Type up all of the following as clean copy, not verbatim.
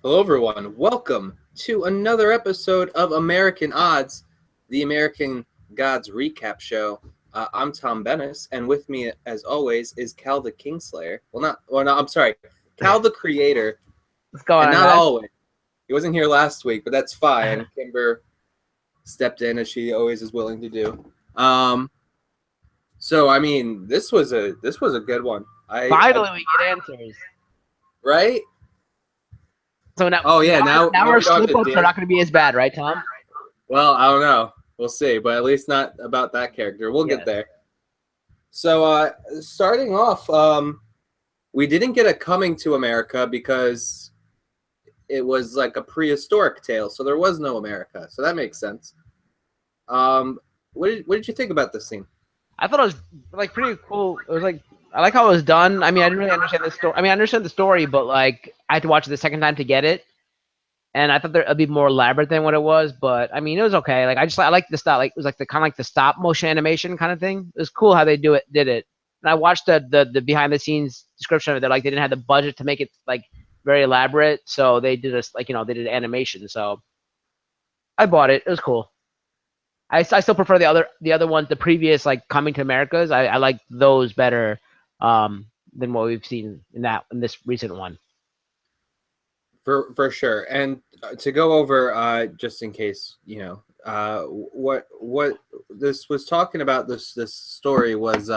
Hello, everyone. Welcome to another episode of American Odds, the American Gods recap show. I'm Tom Bennis, and with me, as always, is Cal the Kingslayer. I'm sorry, Cal the Creator, What's going and on, not guys? always. He wasn't here last week, but that's fine. Kimber stepped in as she always is willing to do. So I mean, this was a good one. Finally, we get answers. Right? So now, Oh yeah, now now our we don't have slip to ups are deal. not going to be as bad, right, Tom? Well, I don't know. We'll see, but at least not about that character. We'll get Yes. there. So, starting off, we didn't get a Coming to America because it was like a prehistoric tale, so there was no America. So that makes sense. Um, what did you think about this scene? I thought it was like pretty cool. It was like I like how it was done. I mean, I didn't really understand the story. I mean, I understand the story, but like I had to watch it the second time to get it, and I thought it'd be more elaborate than what it was. But I mean, it was okay. Like I like the style. Like it was like the kind of like the stop motion animation kind of thing. It was cool how they did it. And I watched the behind the scenes description of it. Like they didn't have the budget to make it like very elaborate, so they did this like they did animation. So I bought it. It was cool. I still prefer the other ones, the previous like Coming to Americas. I like those better than what we've seen in this recent one. For sure. And to go over, just in case what this was talking about, this story was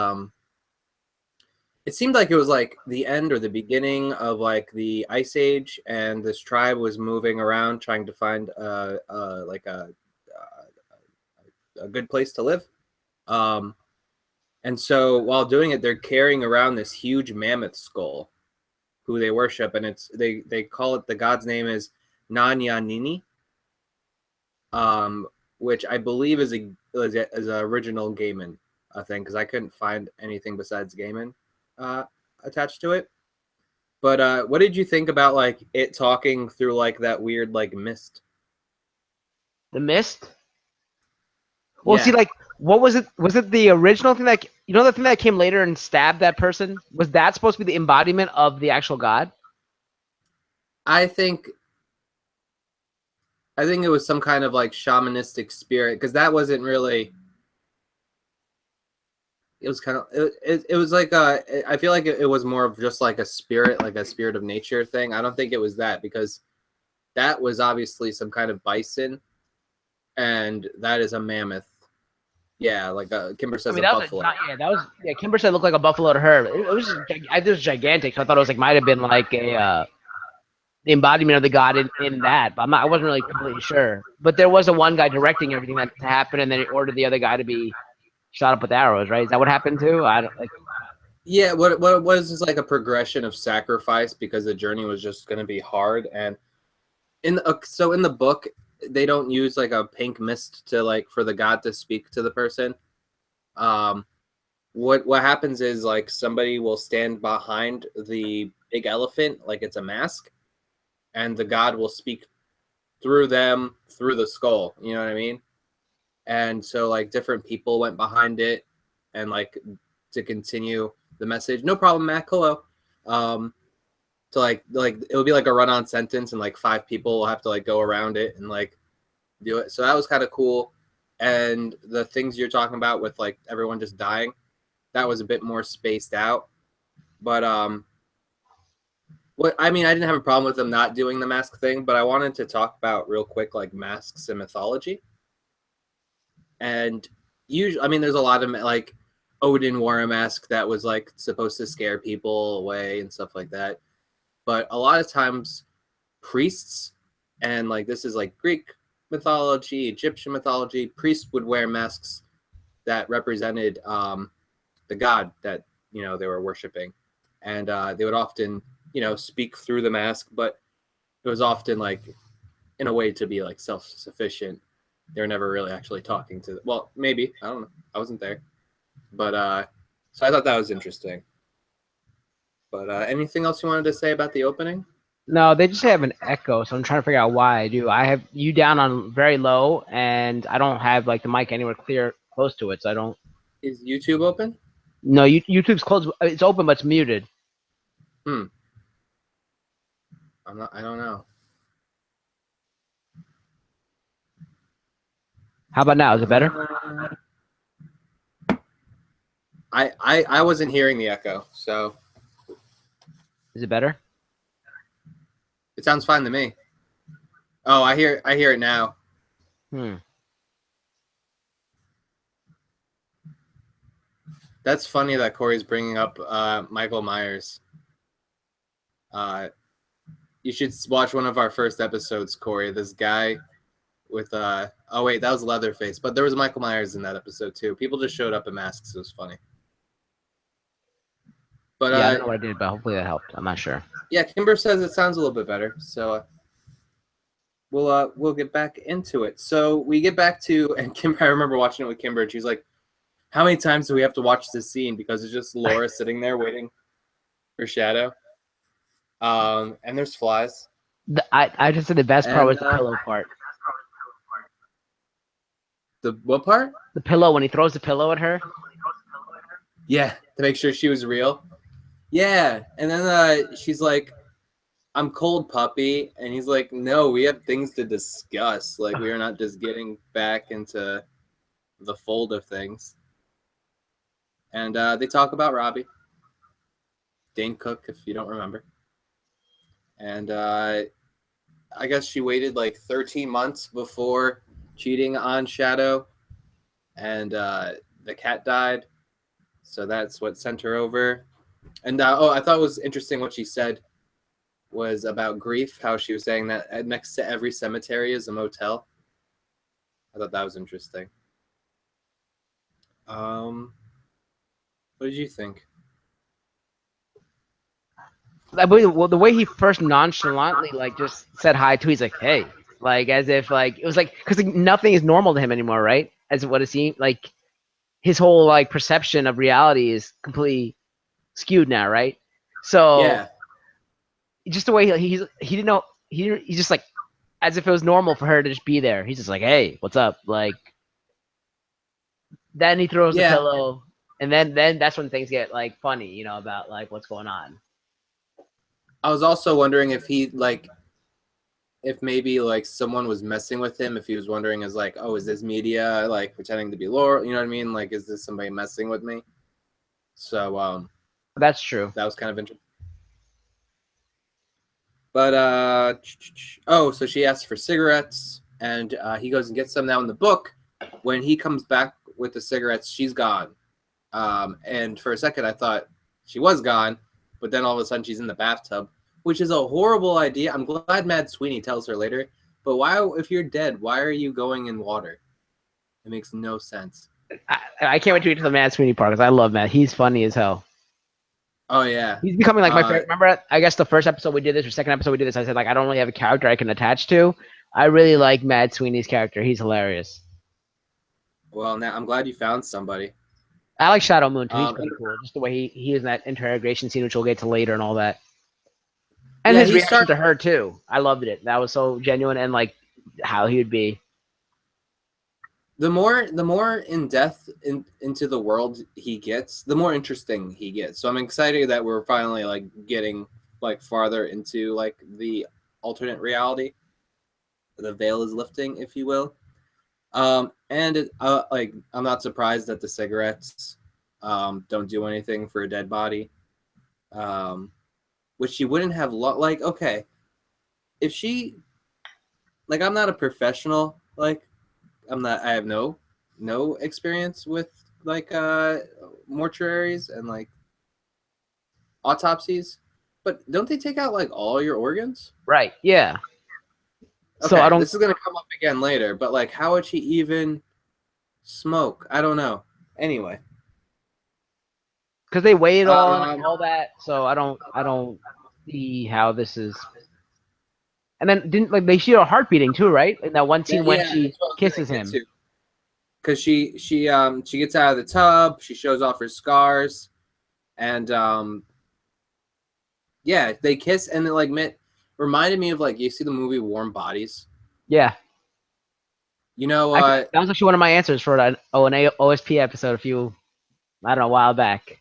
it seemed like it was like the end or the beginning of like the Ice Age, and this tribe was moving around trying to find like a good place to live. Um, and so while doing it, they're carrying around this huge mammoth skull, who they worship, and they call it, the god's name is Nanyanini, um, which I believe is a original Gaiman thing, because I couldn't find anything besides Gaiman uh, attached to it. But what did you think about like it talking through like that weird like mist? The Mist. Well, see, Yeah, like, what was it? Was it the original thing that the thing that came later and stabbed that person? Was that supposed to be the embodiment of the actual god? I think I think it was some kind of like shamanistic spirit, because that wasn't really. It was kind of it was like I feel like it was more of just like a spirit, like a spirit of nature thing. I don't think it was that, because that was obviously some kind of bison, and that is a mammoth. Yeah, like Kimber I says, mean, a that was buffalo. Kimber said it looked like a buffalo to her. It was it was gigantic. So I thought it was like might have been like a the embodiment of the god in that. But I wasn't really completely sure. But there was a one guy directing everything that to happen, and then he ordered the other guy to be shot up with arrows. Right? Is that what happened too? I don't like. Yeah, what it was is like a progression of sacrifice, because the journey was just going to be hard. And in the book, they don't use like a pink mist to like for the god to speak to the person. Um, what happens is like somebody will stand behind the big elephant like it's a mask, and the god will speak through them, through the skull. You know what I mean? And so like different people went behind it, and like to continue the message. No problem, Mac. Hello. Um, to like it would be like a run-on sentence, and like five people will have to like go around it and like do it. So that was kind of cool. And the things you're talking about with like everyone just dying, that was a bit more spaced out. But what I mean, I didn't have a problem with them not doing the mask thing, but I wanted to talk about real quick like masks and mythology. And usually, I mean, there's a lot of like Odin wore a mask that was like supposed to scare people away and stuff like that. But a lot of times, priests, and like this is like Greek mythology, Egyptian mythology, priests would wear masks that represented the god that they were worshiping, and they would often speak through the mask, but it was often like in a way to be like self-sufficient. They were never really actually talking to. Well, maybe, I don't know. I wasn't there, but so I thought that was interesting. But anything else you wanted to say about the opening? No, they just have an echo, so I'm trying to figure out why I do. I have you down on very low, and I don't have like the mic anywhere clear close to it, so I don't. Is YouTube open? No, YouTube's closed. It's open, but it's muted. Hmm. I don't know. How about now? Is it better? I wasn't hearing the echo, so Is it better? it sounds fine to me. Oh, I hear it now. Hmm. That's funny that Corey's bringing up Michael Myers. You should watch one of our first episodes, Corey. This guy with oh wait, that was Leatherface, but there was Michael Myers in that episode too. People just showed up in masks. It was funny. But Yeah, I don't know what I did, but hopefully that helped. I'm not sure. yeah, Kimber says it sounds a little bit better. So we'll get back into it. So we get back to, and Kimber, I remember watching it with Kimber, and she's like, "How many times do we have to watch this scene?" Because it's just Laura sitting there waiting for Shadow. And there's flies. I just said the best part And was the pillow part. the what part? The pillow when he throws the pillow at her. Yeah, to make sure she was real. Yeah, and then she's like, "I'm cold, puppy," and he's like, "No, we have things to discuss. Like we are not just getting back into the fold of things." And they talk about Robbie, Dane Cook, if you don't remember. And I guess she waited like 13 months before cheating on Shadow, and the cat died, so that's what sent her over. And I thought it was interesting what she said was about grief, how she was saying that next to every cemetery is a motel. I thought that was interesting. What did you think? I believe well the way he first nonchalantly like just said hi to. He's like, hey, like as if like it was like because like, nothing is normal to him anymore, right? As what it seemed like his whole like perception of reality is completely skewed now, right? So Yeah, just the way he didn't know he's just like as if it was normal for her to just be there. He's just like, hey, what's up? Like then he throws the yeah. pillow, and then that's when things get like funny, you know, about like what's going on. I was also wondering if he like if maybe like someone was messing with him, if he was wondering as like, oh, is this media like pretending to be Laura? You know what I mean? Like, is this somebody messing with me? So That's true. that was kind of interesting. But oh, so she asks for cigarettes, and he goes and gets some. Now in the book, when he comes back with the cigarettes, she's gone. And for a second, I thought she was gone, but then all of a sudden she's in the bathtub, which is a horrible idea. I'm glad Mad Sweeney tells her later. But why, if you're dead, why are you going in water? It makes no sense. I can't wait to get to the Mad Sweeney part because I love Matt. He's funny as hell. Oh yeah. He's becoming like my favorite. Remember, I guess the first episode we did this, or second episode we did this, I said like I don't really have a character I can attach to. I really like Mad Sweeney's character. He's hilarious. Well, now I'm glad you found somebody. I like Shadow Moon too. He's pretty cool. Just the way he is in that interrogation scene, which we'll get to later, and all that. And Yeah, his reaction to her too. I loved it. That was so genuine and like how he would be. The more in depth into the world he gets, the more interesting he gets. So I'm excited that we're finally like getting like farther into like the alternate reality. The veil is lifting, if you will. And like I'm not surprised that the cigarettes don't do anything for a dead body. Which she wouldn't have like okay, if she like I'm not a professional, like I have no experience with like mortuaries and like autopsies, but don't they take out like all your organs? Right. Yeah. Okay, So I don't this is gonna come up again later, but like how would she even smoke? I don't know. Anyway. because they waited all that. So I don't see how this is. And then didn't like they see her heart beating too, right? In that one scene when she kisses him. Because she gets out of the tub, she shows off her scars, and yeah, they kiss, and it like reminded me of like you see the movie Warm Bodies. Yeah. You know, that was actually one of my answers for an OSP episode I don't know, a while back.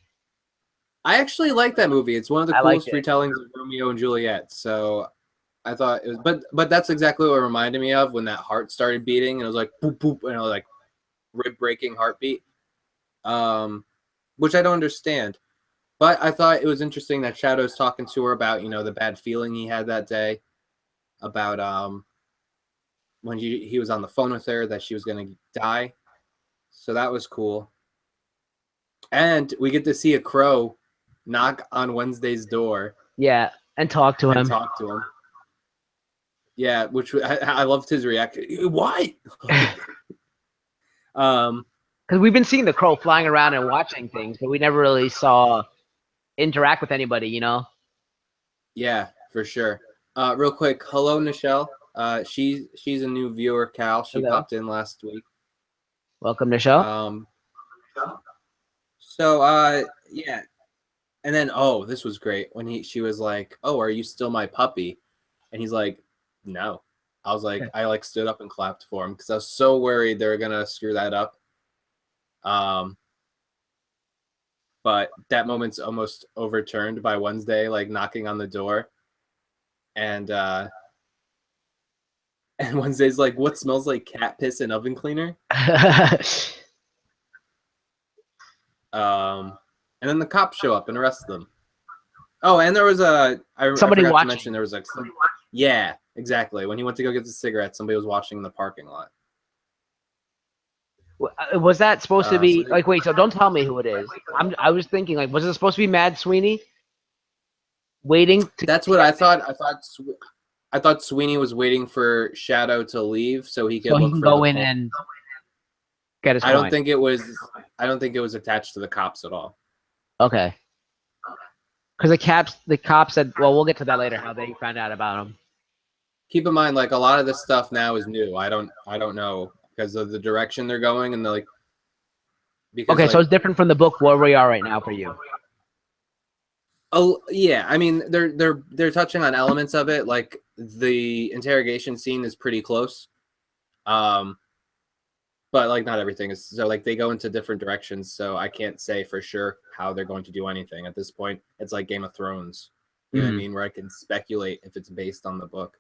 I actually like that movie. It's one of the coolest liked it. retellings of Romeo and Juliet. So I thought it was, but that's exactly what it reminded me of when that heart started beating, and it was like boop boop, and I was like, rib breaking heartbeat, which I don't understand. But I thought it was interesting that Shadow's talking to her about, the bad feeling he had that day, about when he was on the phone with her that she was going to die. So that was cool. And we get to see a crow knock on Wednesday's door. Yeah, and talk to him. Yeah, which I loved his reaction. What? Because we've been seeing the crow flying around and watching things, but we never really saw interact with anybody, Yeah, for sure. Real quick, hello, Nichelle. She's a new viewer, Cal. She Hello. popped in last week. Welcome, Nichelle. So yeah. And then this was great when she was like, "Oh, are you still my puppy?" And he's like, "No." I was like, I stood up and clapped for him because I was so worried they were gonna screw that up. But that moment's almost overturned by Wednesday, like knocking on the door, and Wednesday's like, "What smells like cat piss and oven cleaner?" And then the cops show up and arrest them. Oh, and there was I somebody forgot watching. to mention there was yeah, exactly. When he went to go get the cigarette, somebody was watching in the parking lot. Was that supposed to be like? Wait, so don't tell me who it is. I was thinking like, was it supposed to be Mad Sweeney? Waiting to. That's what I thought. I thought Sweeney was waiting for Shadow to leave so he could look for go in and get his coin. I don't think it was attached to the cops at all. Okay. Because the cops said, well, we'll get to that later, how they found out about him. Keep in mind, like, a lot of this stuff now is new. I don't know because of the direction they're going, and they're like, okay, so it's different from the book where we are right now for you. Oh yeah, I mean they're touching on elements of it, like the interrogation scene is pretty close, but like not everything is. So like they go into different directions, so I can't say for sure how they're going to do anything at this point. It's like Game of Thrones, you know what I mean, where I can speculate if it's based on the book.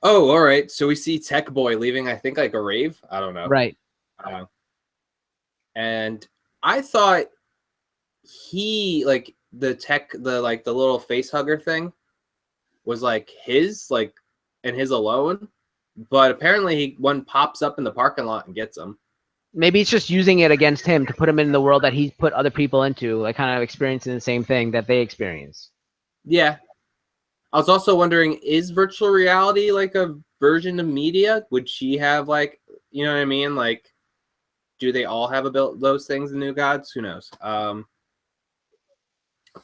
Oh, all right. So we see Tech Boy leaving, I think, like a rave. I don't know. Right. And I thought he like the little face hugger thing was like his, like, and his alone. But apparently one pops up in the parking lot and gets him. Maybe it's just using it against him to put him in the world that he's put other people into, like kind of experiencing the same thing that they experience. Yeah. I was also wondering, is virtual reality like a version of media? Would she have, like, you know what I mean? Like, do they all have those things, the New Gods? Who knows?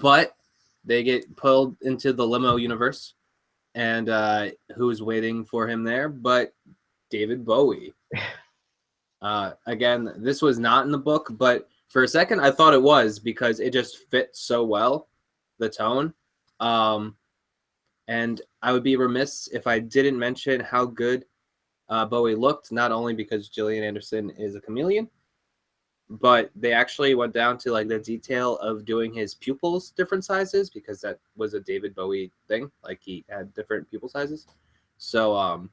But they get pulled into the limo universe, and who's waiting for him there but David Bowie. Again, this was not in the book, but for a second I thought it was because it just fit so well, the tone. And I would be remiss if I didn't mention how good Bowie looked, not only because Gillian Anderson is a chameleon, but they actually went down to like the detail of doing his pupils different sizes because that was a David Bowie thing. Like he had different pupil sizes. So,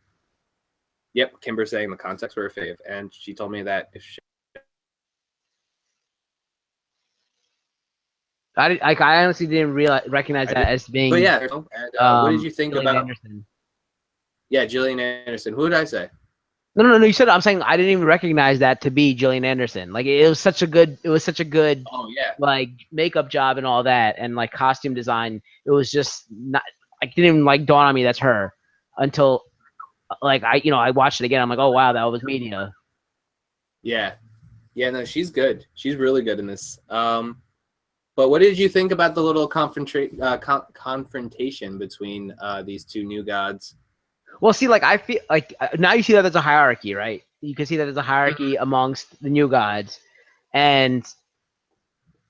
yep, Kimber's saying the contacts were a fave, and she told me that if she... I honestly didn't recognize that as being. But yeah, and, what did you think Gillian about Anderson? Yeah, Gillian Anderson. Who did I say? No. You said I'm saying I didn't even recognize that to be Gillian Anderson. Like it was such a good. Oh yeah. Like makeup job and all that, and like costume design. It was just not. I didn't even like dawn on me that's her until like I watched it again. I'm like, oh wow, that was media. Yeah. No, she's good. She's really good in this. But what did you think about the little confrontation between these two new gods? Well, see, like I feel like now you see that there's a hierarchy, right? You can see that there's a hierarchy amongst the new gods, and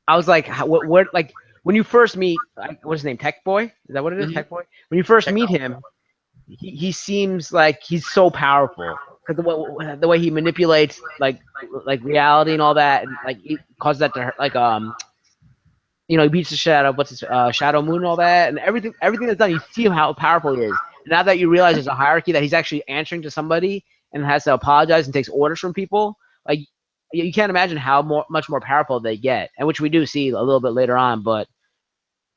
I was like, what like when you first meet, what's his name, Tech Boy? Is that what it is, Tech Boy? When you first meet him, he seems like he's so powerful because the way he manipulates like reality and all that, and like he causes that to hurt, like he beats the shadow, Shadow Moon and all that, and everything that's done, you see how powerful he is. And now that you realize there's a hierarchy that he's actually answering to somebody, and has to apologize and takes orders from people, like you can't imagine how much more powerful they get, and which we do see a little bit later on. But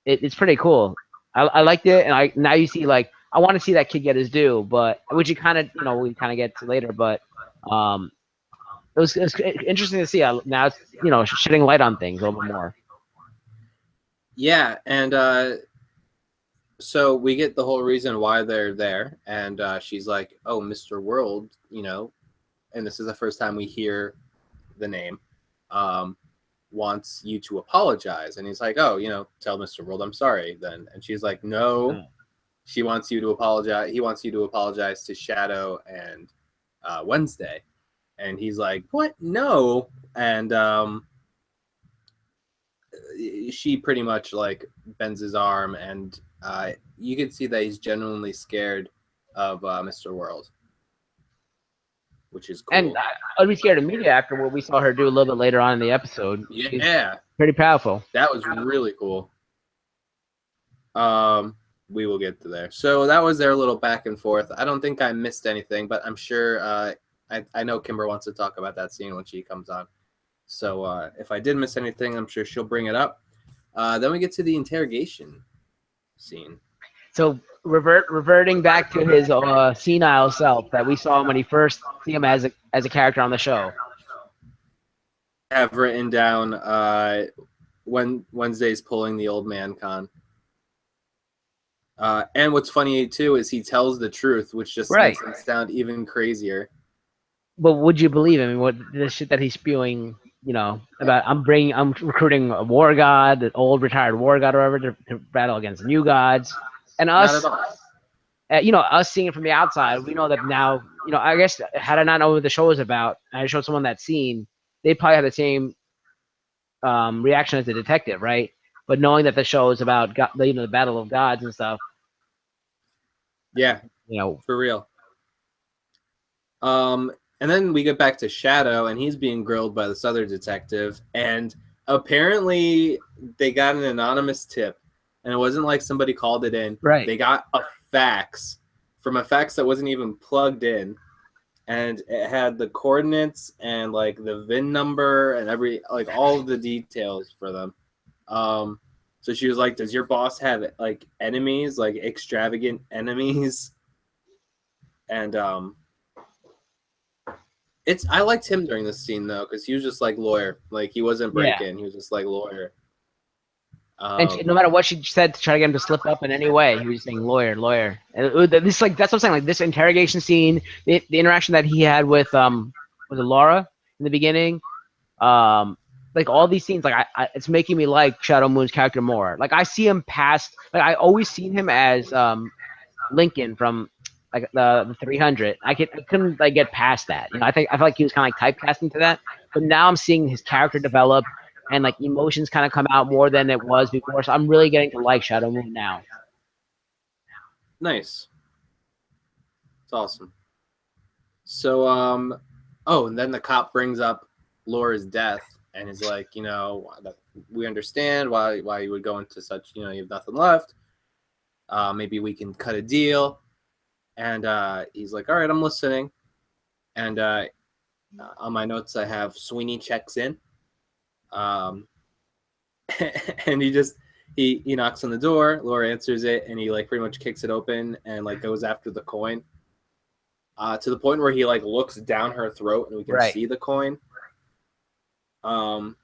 it's pretty cool. I liked it, and I now you see like I want to see that kid get his due, but which you kind of we kind of get to later, but um, it was interesting to see. Now it's shedding light on things a little bit more. Yeah, and so we get the whole reason why they're there, and she's like, "Oh, Mr. World, and this is the first time we hear the name, wants you to apologize." And he's like, "Oh, tell Mr. World I'm sorry then." And she's like, "No, she wants you to apologize. He wants you to apologize to Shadow and Wednesday." And he's like, "What? No." And she pretty much like bends his arm, and you can see that he's genuinely scared of Mr. World, which is cool. And I'd be scared immediately after what we saw her do a little bit later on in the episode. Yeah, she's pretty powerful. That was really cool. We will get to there. So that was their little back and forth. I don't think I missed anything, but I'm sure I know Kimber wants to talk about that scene when she comes on. So if I did miss anything, I'm sure she'll bring it up. Then we get to the interrogation scene. So reverting back to his senile self that we saw when he first see him as a character on the show. I have written down when Wednesday's pulling the old man con. And what's funny too is he tells the truth, which just makes him sound even crazier. But would you believe him? What the shit that he's spewing? About I'm recruiting a war god, an old retired war god, or whatever, to battle against new gods, and us. Us seeing it from the outside, we know that now. I guess had I not known what the show was about, and I showed someone that scene, they'd probably have the same reaction as the detective, right? But knowing that the show is about the battle of gods and stuff. Yeah, for real. And then we get back to Shadow, and he's being grilled by this other detective, and apparently they got an anonymous tip, and it wasn't like somebody called it in. Right. They got a fax from a fax that wasn't even plugged in, and it had the coordinates and like the VIN number and all of the details for them. So she was like, "Does your boss have like enemies, like extravagant enemies?" And I liked him during this scene though, because he was just like lawyer, like he wasn't breaking, he was just like lawyer. And no matter what she said to try to get him to slip up in any way, he was saying lawyer, lawyer. And this that's what I'm saying. Like this interrogation scene, the interaction that he had with Laura in the beginning, like all these scenes, like it's making me like Shadow Moon's character more. Like I see him past, like I always seen him as Lincoln from like the 300. I couldn't like get past that. I feel like he was kind of like typecasting to that. But now I'm seeing his character develop and like emotions kind of come out more than it was before. So I'm really getting to like Shadow Moon now. Nice. It's awesome. So and then the cop brings up Laura's death and is like, we understand why you would go into such, you have nothing left. Maybe we can cut a deal. And he's like, all right, I'm listening. And on my notes, I have Sweeney checks in. And he knocks on the door. Laura answers it, and he like pretty much kicks it open and like goes after the coin. To the point where he like looks down her throat, and we can see the coin. And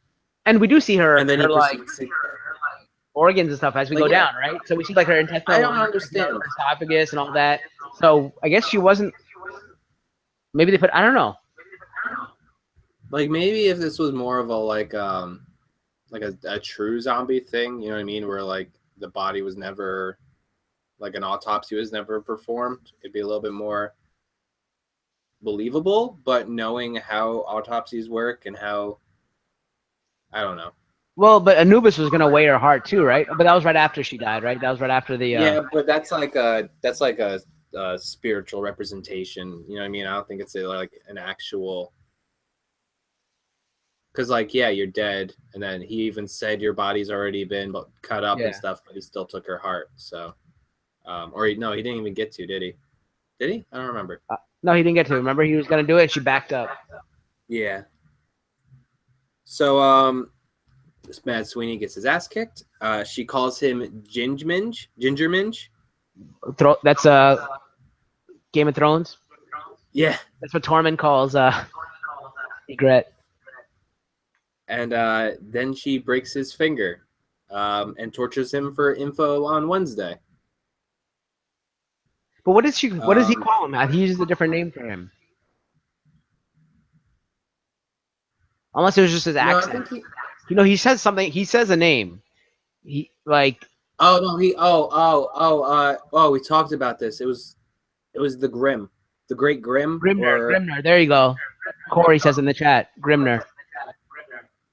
we do see her, and then her like organs and stuff as we go down, right? So we see like her intestinal. I don't understand her esophagus and all that. So I guess she wasn't. Maybe they put. I don't know. Like maybe if this was more of a like a true zombie thing, you know what I mean, where like the body was never, like an autopsy was never performed, it'd be a little bit more believable. But knowing how autopsies work and how, I don't know. Well, but Anubis was gonna weigh her heart too, right? But that was right after she died, right? That was right after the. Yeah, but that's like a spiritual representation. You know what I mean? I don't think it's like an actual. Because like, yeah, you're dead, and then he even said your body's already been cut up and stuff, but he still took her heart. So, he didn't even get to, did he? Did he? I don't remember. No, he didn't get to. Remember, he was gonna do it, and she backed up. Yeah. So this Mad Sweeney gets his ass kicked. She calls him Ginger Minge. That's Game of Thrones. Yeah. That's what Tormund calls Egret. And then she breaks his finger and tortures him for info on Wednesday. But what does she? What does he Um, call him? He uses a different name for him. Unless it was just his no, I accent. think he. He says something. He says a name. He like Oh no, he. Oh. We talked about this. It was the Grim, the Great Grim, Grimner. or Grimner. There you go. Corey says in the chat. Grimner.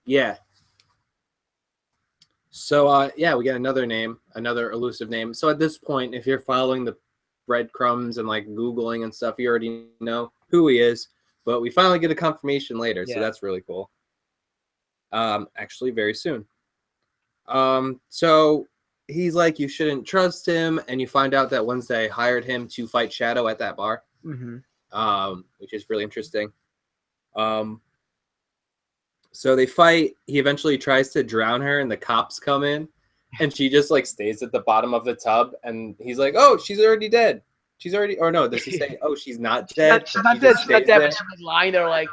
yeah. So yeah, we get another name, another elusive name. So at this point, if you're following the breadcrumbs and like Googling and stuff, you already know who he is. But we finally get a confirmation later, so Yeah. that's really cool. Actually, very soon. So he's like, you shouldn't trust him, and you find out that Wednesday hired him to fight Shadow at that bar, which is really interesting. So they fight. He eventually tries to drown her, and the cops come in, and she just like stays at the bottom of the tub, and he's like, "Oh, she's already dead. She's already." Or no, does he say, "Oh, she's not dead"? She's not dead. She's not dead. But she's like lying there, like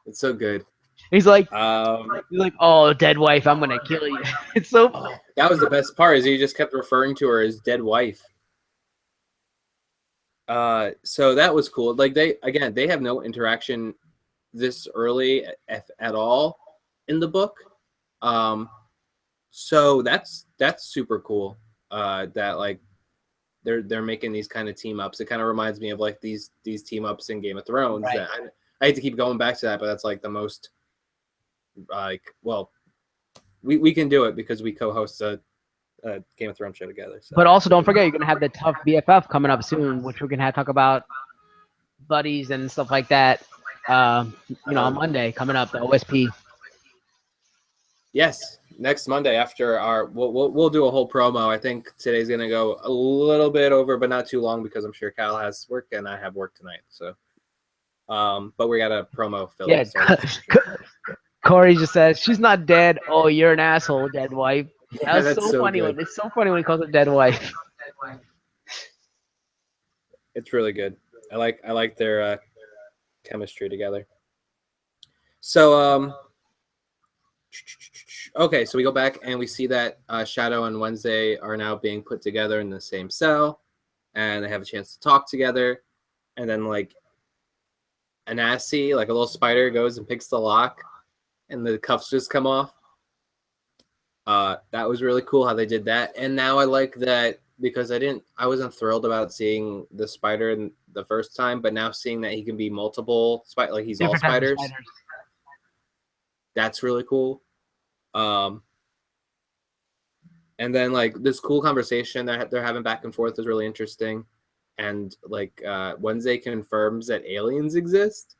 It's so good. he's like, Um, oh, dead wife, I'm gonna kill you. It's so. that was the best part. Is he just kept referring to her as dead wife. So that was cool. Like they have no interaction this early at all in the book. So that's super cool. That like they're making these kind of team ups. It kind of reminds me of like these team ups in Game of Thrones. Right. That I hate to keep going back to that, but that's like the most like we can do it because we co-host a Game of Thrones show together. So. But also, don't forget, you're gonna have the tough BFF coming up soon, which we're gonna talk about buddies and stuff like that. On Monday coming up, the OSP. Yes, next Monday after our we'll do a whole promo. I think today's gonna go a little bit over, but not too long because I'm sure Kyle has work and I have work tonight. So, but we got a promo fill. Yeah, Corey just says she's not dead. Oh, you're an asshole, dead wife. Yeah, That's so funny. good. It's so funny when he calls her dead wife. It's really good. I like their chemistry together. So okay, so we go back and we see that Shadow and Wednesday are now being put together in the same cell, and they have a chance to talk together, and then like an assy, like a little spider, goes and picks the lock, and the cuffs just come off. That was really cool how they did that, and now I like that because I wasn't thrilled about seeing the spider in the first time, but now seeing that he can be multiple like he's all spiders. That's really cool. And then like this cool conversation that they're having back and forth is really interesting, and like Wednesday confirms that aliens exist.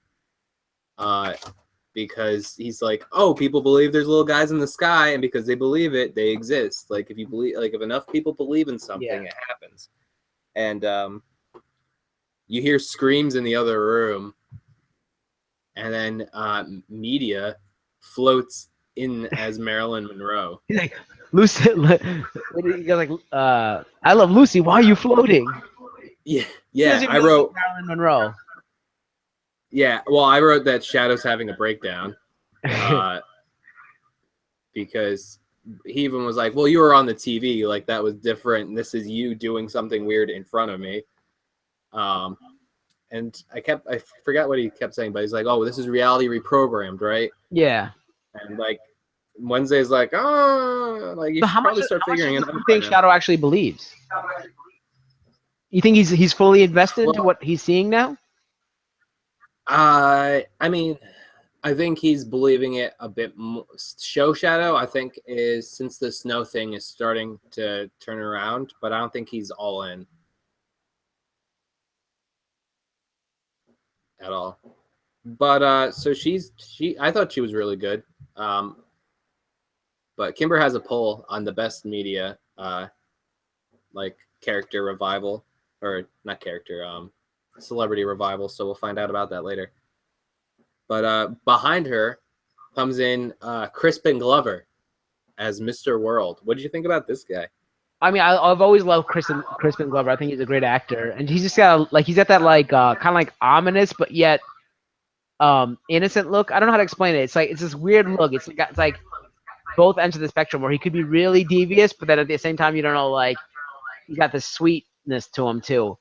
Because he's like, oh, people believe there's little guys in the sky, and because they believe it, they exist. Like if you believe, like if enough people believe in something, it happens. And you hear screams in the other room, and then media floats in as Marilyn Monroe. He's like, Lucy, like, I love Lucy. Why are you floating? Yeah. I wrote Marilyn Monroe. Yeah, well, I wrote that Shadow's having a breakdown because he even was like, well, you were on the TV, like that was different, and this is you doing something weird in front of me. And I forgot what he kept saying, but he's like, oh, this is reality reprogrammed, right? Yeah. And like Wednesday's like, oh, like you should probably start figuring it out. You think Shadow actually believes? You think he's fully invested into what he's seeing now? I mean, I think he's believing it a bit more. Show Shadow, I think, is since the snow thing is starting to turn around, but I don't think he's all in at all. But so I thought she was really good. But Kimber has a poll on the best media, like character revival. or not character, celebrity revival. So we'll find out about that later. But behind her comes in Crispin Glover as Mr. World. What did you think about this guy? I mean, I've always loved Crispin Glover. I think he's a great actor, and he's just got like he's got that like kind of like ominous but yet innocent look. I don't know how to explain it. It's like it's this weird look. It's like both ends of the spectrum where he could be really devious, but then at the same time you don't know like he's got this sweetness to him too.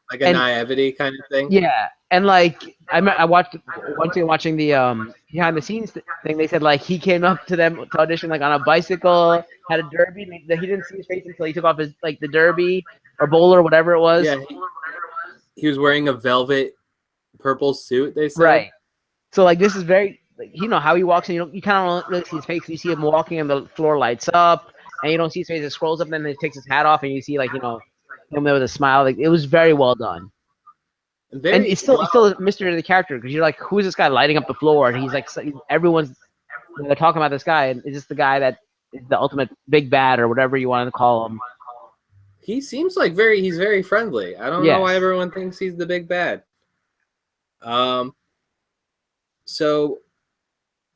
Like a And naivety kind of thing? yeah, and like I watched once again watching the behind the scenes thing. They said like he came up to them to audition like on a bicycle, had a derby. And he didn't see his face until he took off his like the derby or bowler, whatever it was. Yeah, he was wearing a velvet purple suit, they said. Right. So like this is very like, you know how he walks and you kind of don't really see his face. You see him walking and the floor lights up, and you don't see his face. It scrolls up, and then he takes his hat off, and you see like him there with a smile. Like it was very well done. And Very it's still a mystery to the character because you're like, who is this guy lighting up the floor? And he's like, everyone's they're talking about this guy, and is this the guy that is the ultimate big bad or whatever you want to call him? he seems like he's very friendly. I don't know why Yes. everyone thinks he's the big bad. So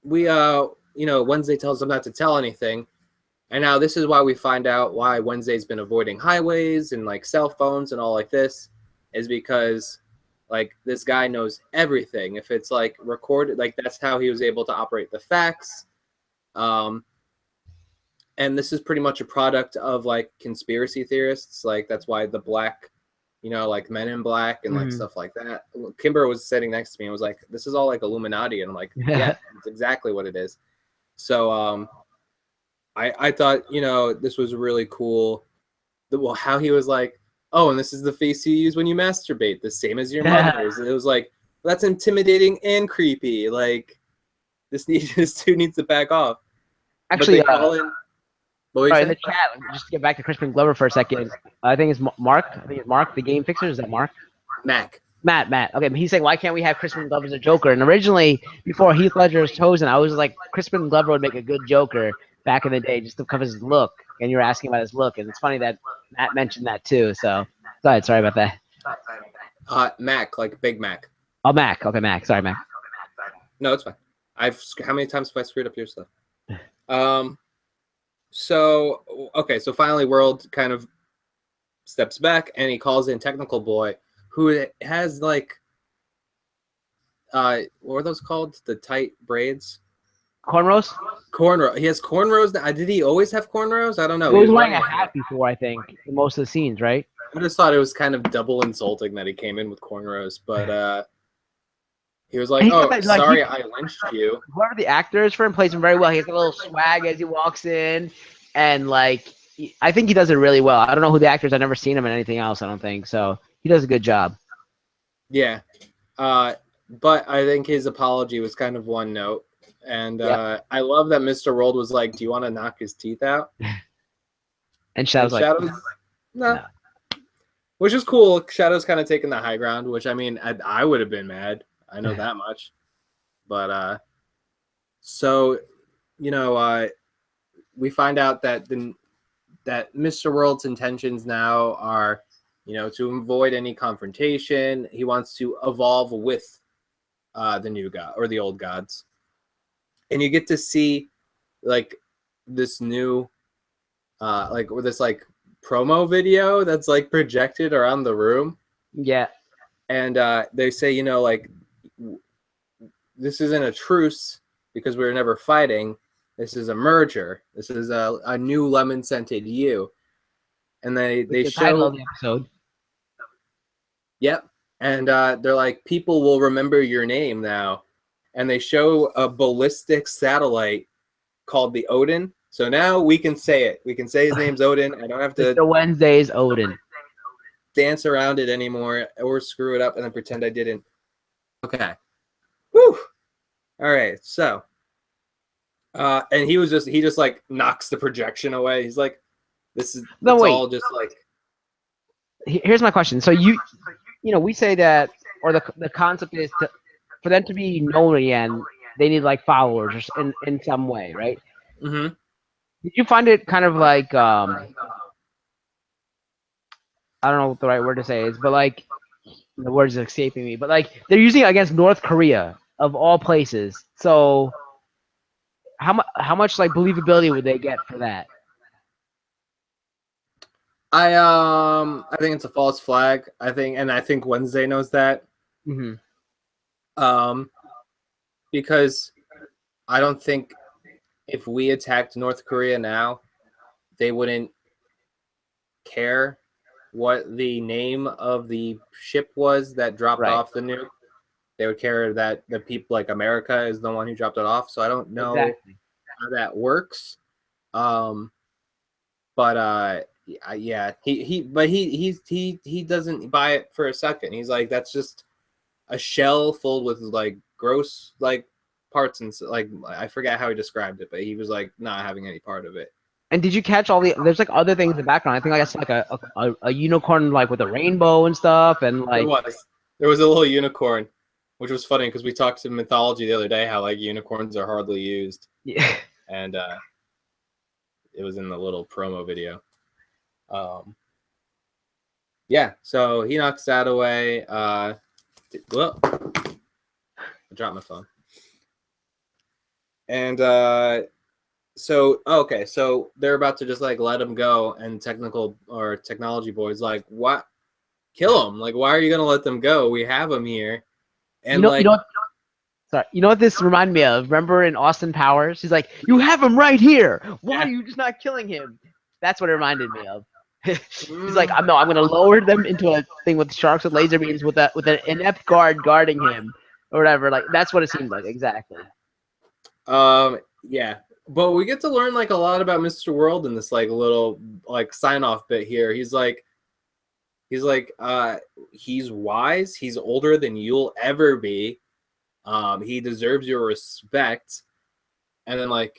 we Wednesday tells him not to tell anything. And now this is why we find out why Wednesday's been avoiding highways and like cell phones and all like this, is because like this guy knows everything. If it's like recorded, like that's how he was able to operate the fax. And this is pretty much a product of like conspiracy theorists. Like that's why the black, like Men in Black and like stuff like that. Kimber was sitting next to me and was like, "This is all like Illuminati," and I'm like, "Yeah, it's exactly what it is." So I thought this was really cool. Well, how he was like, "Oh, and this is the face you use when you masturbate, the same as your mother's." It was like, that's intimidating and creepy. Like this dude needs to back off. Actually, but they call in. Sorry, in the chat, just to get back to Crispin Glover for a second, I think it's Mark. I think it's Mark, the game fixer. Is that Mark? Matt. Okay, he's saying, why can't we have Crispin Glover as a Joker? And originally, before Heath Ledger was chosen, I was like, Crispin Glover would make a good Joker back in the day, just because of his look. And you were asking about his look, and it's funny that Matt mentioned that too. So, go ahead. Sorry about that. Mac, like Big Mac. Oh, Mac. Okay, Mac. Sorry, Mac. No, it's fine. How many times have I screwed up your stuff? So finally World kind of steps back and he calls in Technical Boy, who has like what are those called? The tight braids? Cornrows? Cornrow. He has cornrows. Did he always have cornrows? I don't know. He was wearing a hat before, I think, in most of the scenes, right? I just thought it was kind of double insulting that he came in with cornrows, but he was like, sorry, I lynched you. Whoever the actor is for him plays him very well. He has a little swag as he walks in, and like I think he does it really well. I don't know who the actor is. I've never seen him in anything else. I don't think so. He does a good job. Yeah, but I think his apology was kind of one note, and I love that Mr. World was like, "Do you want to knock his teeth out?" And Shadow's like, no. Which is cool. Shadow's kind of taking the high ground, which I mean, I would have been mad. I know that much. But so we find out that that Mr. World's intentions now are, to avoid any confrontation. He wants to evolve with the new god or the old gods, and you get to see like this new this promo video that's like projected around the room. Yeah, and they say this isn't a truce because we were never fighting. This is a merger. This is a new lemon scented you. And they show the episode. Yep. And they're like, people will remember your name now. And they show a ballistic satellite called the Odin. So now we can say it. We can say his name's Odin. I don't have to The Wednesday's Odin. Dance around it anymore or screw it up and then pretend I didn't. Okay. Whew. All right. So and he just like knocks the projection away. He's like, all just like. Here's my question. So we say that, or the concept is for them to be known again, they need like followers in some way, right? Mm-hmm. Did you find it kind of like I don't know what the right word to say is, but like the word is escaping me. But like they're using it against North Korea of all places. So how much like believability would they get for that? I think it's a false flag. I think Wednesday knows that. Hmm. Um, because I don't think if we attacked North Korea now, they wouldn't care what the name of the ship was that dropped Right. off the nuke. They would care that the people like America is the one who dropped it off. So I don't know Exactly. how that works. Um, but yeah, he doesn't buy it for a second. He's like, that's just a shell filled with like gross like parts and like I forget how he described it, but he was like not having any part of it. And did you catch all the? There's like other things in the background. I think like I saw like a unicorn like with a rainbow and stuff, and There like was there was a little unicorn, which was funny because we talked to mythology the other day how like unicorns are hardly used, yeah. and it was in the little promo video. Um, yeah, so he knocks that away. Well, I dropped my phone. And so they're about to just like let him go, and technical or technology boys like, what? Kill him? Like, why are you gonna let them go? We have him here, You and know, you know like, what? Sorry, you know what this reminded me of? Remember in Austin Powers? He's like, "You have him right here. Why are yeah, you just not killing him?" That's what it reminded me of. He's like, mm, "I'm no, I'm gonna lower them into a thing with sharks with laser beams with an inept guard guarding him or whatever." Like that's what it seemed like exactly. yeah. But we get to learn like a lot about Mr. World in this like little like sign off bit here. He's like, he's wise. He's older than you'll ever be. He deserves your respect. And then like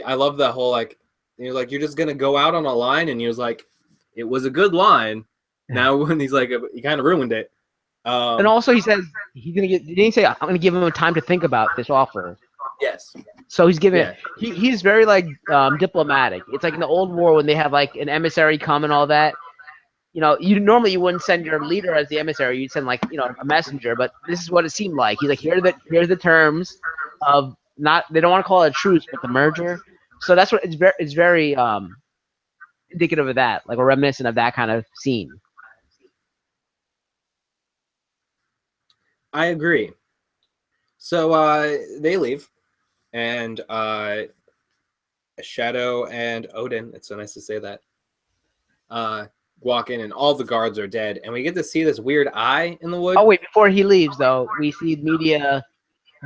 I love that whole like he was like, you're just gonna go out on a line, and he was like, it was a good line. Now when he's like, he kind of ruined it. And Um, also, he says he's gonna get. He didn't say I'm gonna give him time to think about this offer. yes, So he's giving it. yeah, He's very like diplomatic. It's like in the old war when they have like an emissary come and all that. You know, you wouldn't send your leader as the emissary. You'd send like a messenger. But this is what it seemed like. He's like, here's the terms of not. They don't want to call it a truce, but the merger. So that's what it's very indicative of that, like or reminiscent of that kind of scene. I agree. So they leave, and Shadow and Odin. It's so nice to say that. Uh, walk in, and all the guards are dead, and we get to see this weird eye in the Oh wood. wait, before he leaves though, we see media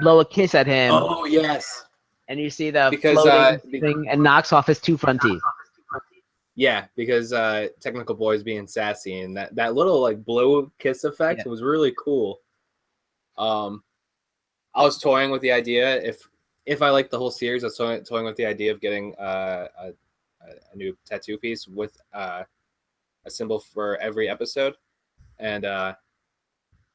blow a kiss at him, Oh yes, and you see the because floating thing, and knocks off his two front teeth. yeah, because technical boys being sassy, and that little like blow kiss effect Yeah. was really cool. Um, I was toying with the idea if I like the whole series, I was toying with the idea of getting a new tattoo piece with a symbol for every episode, and I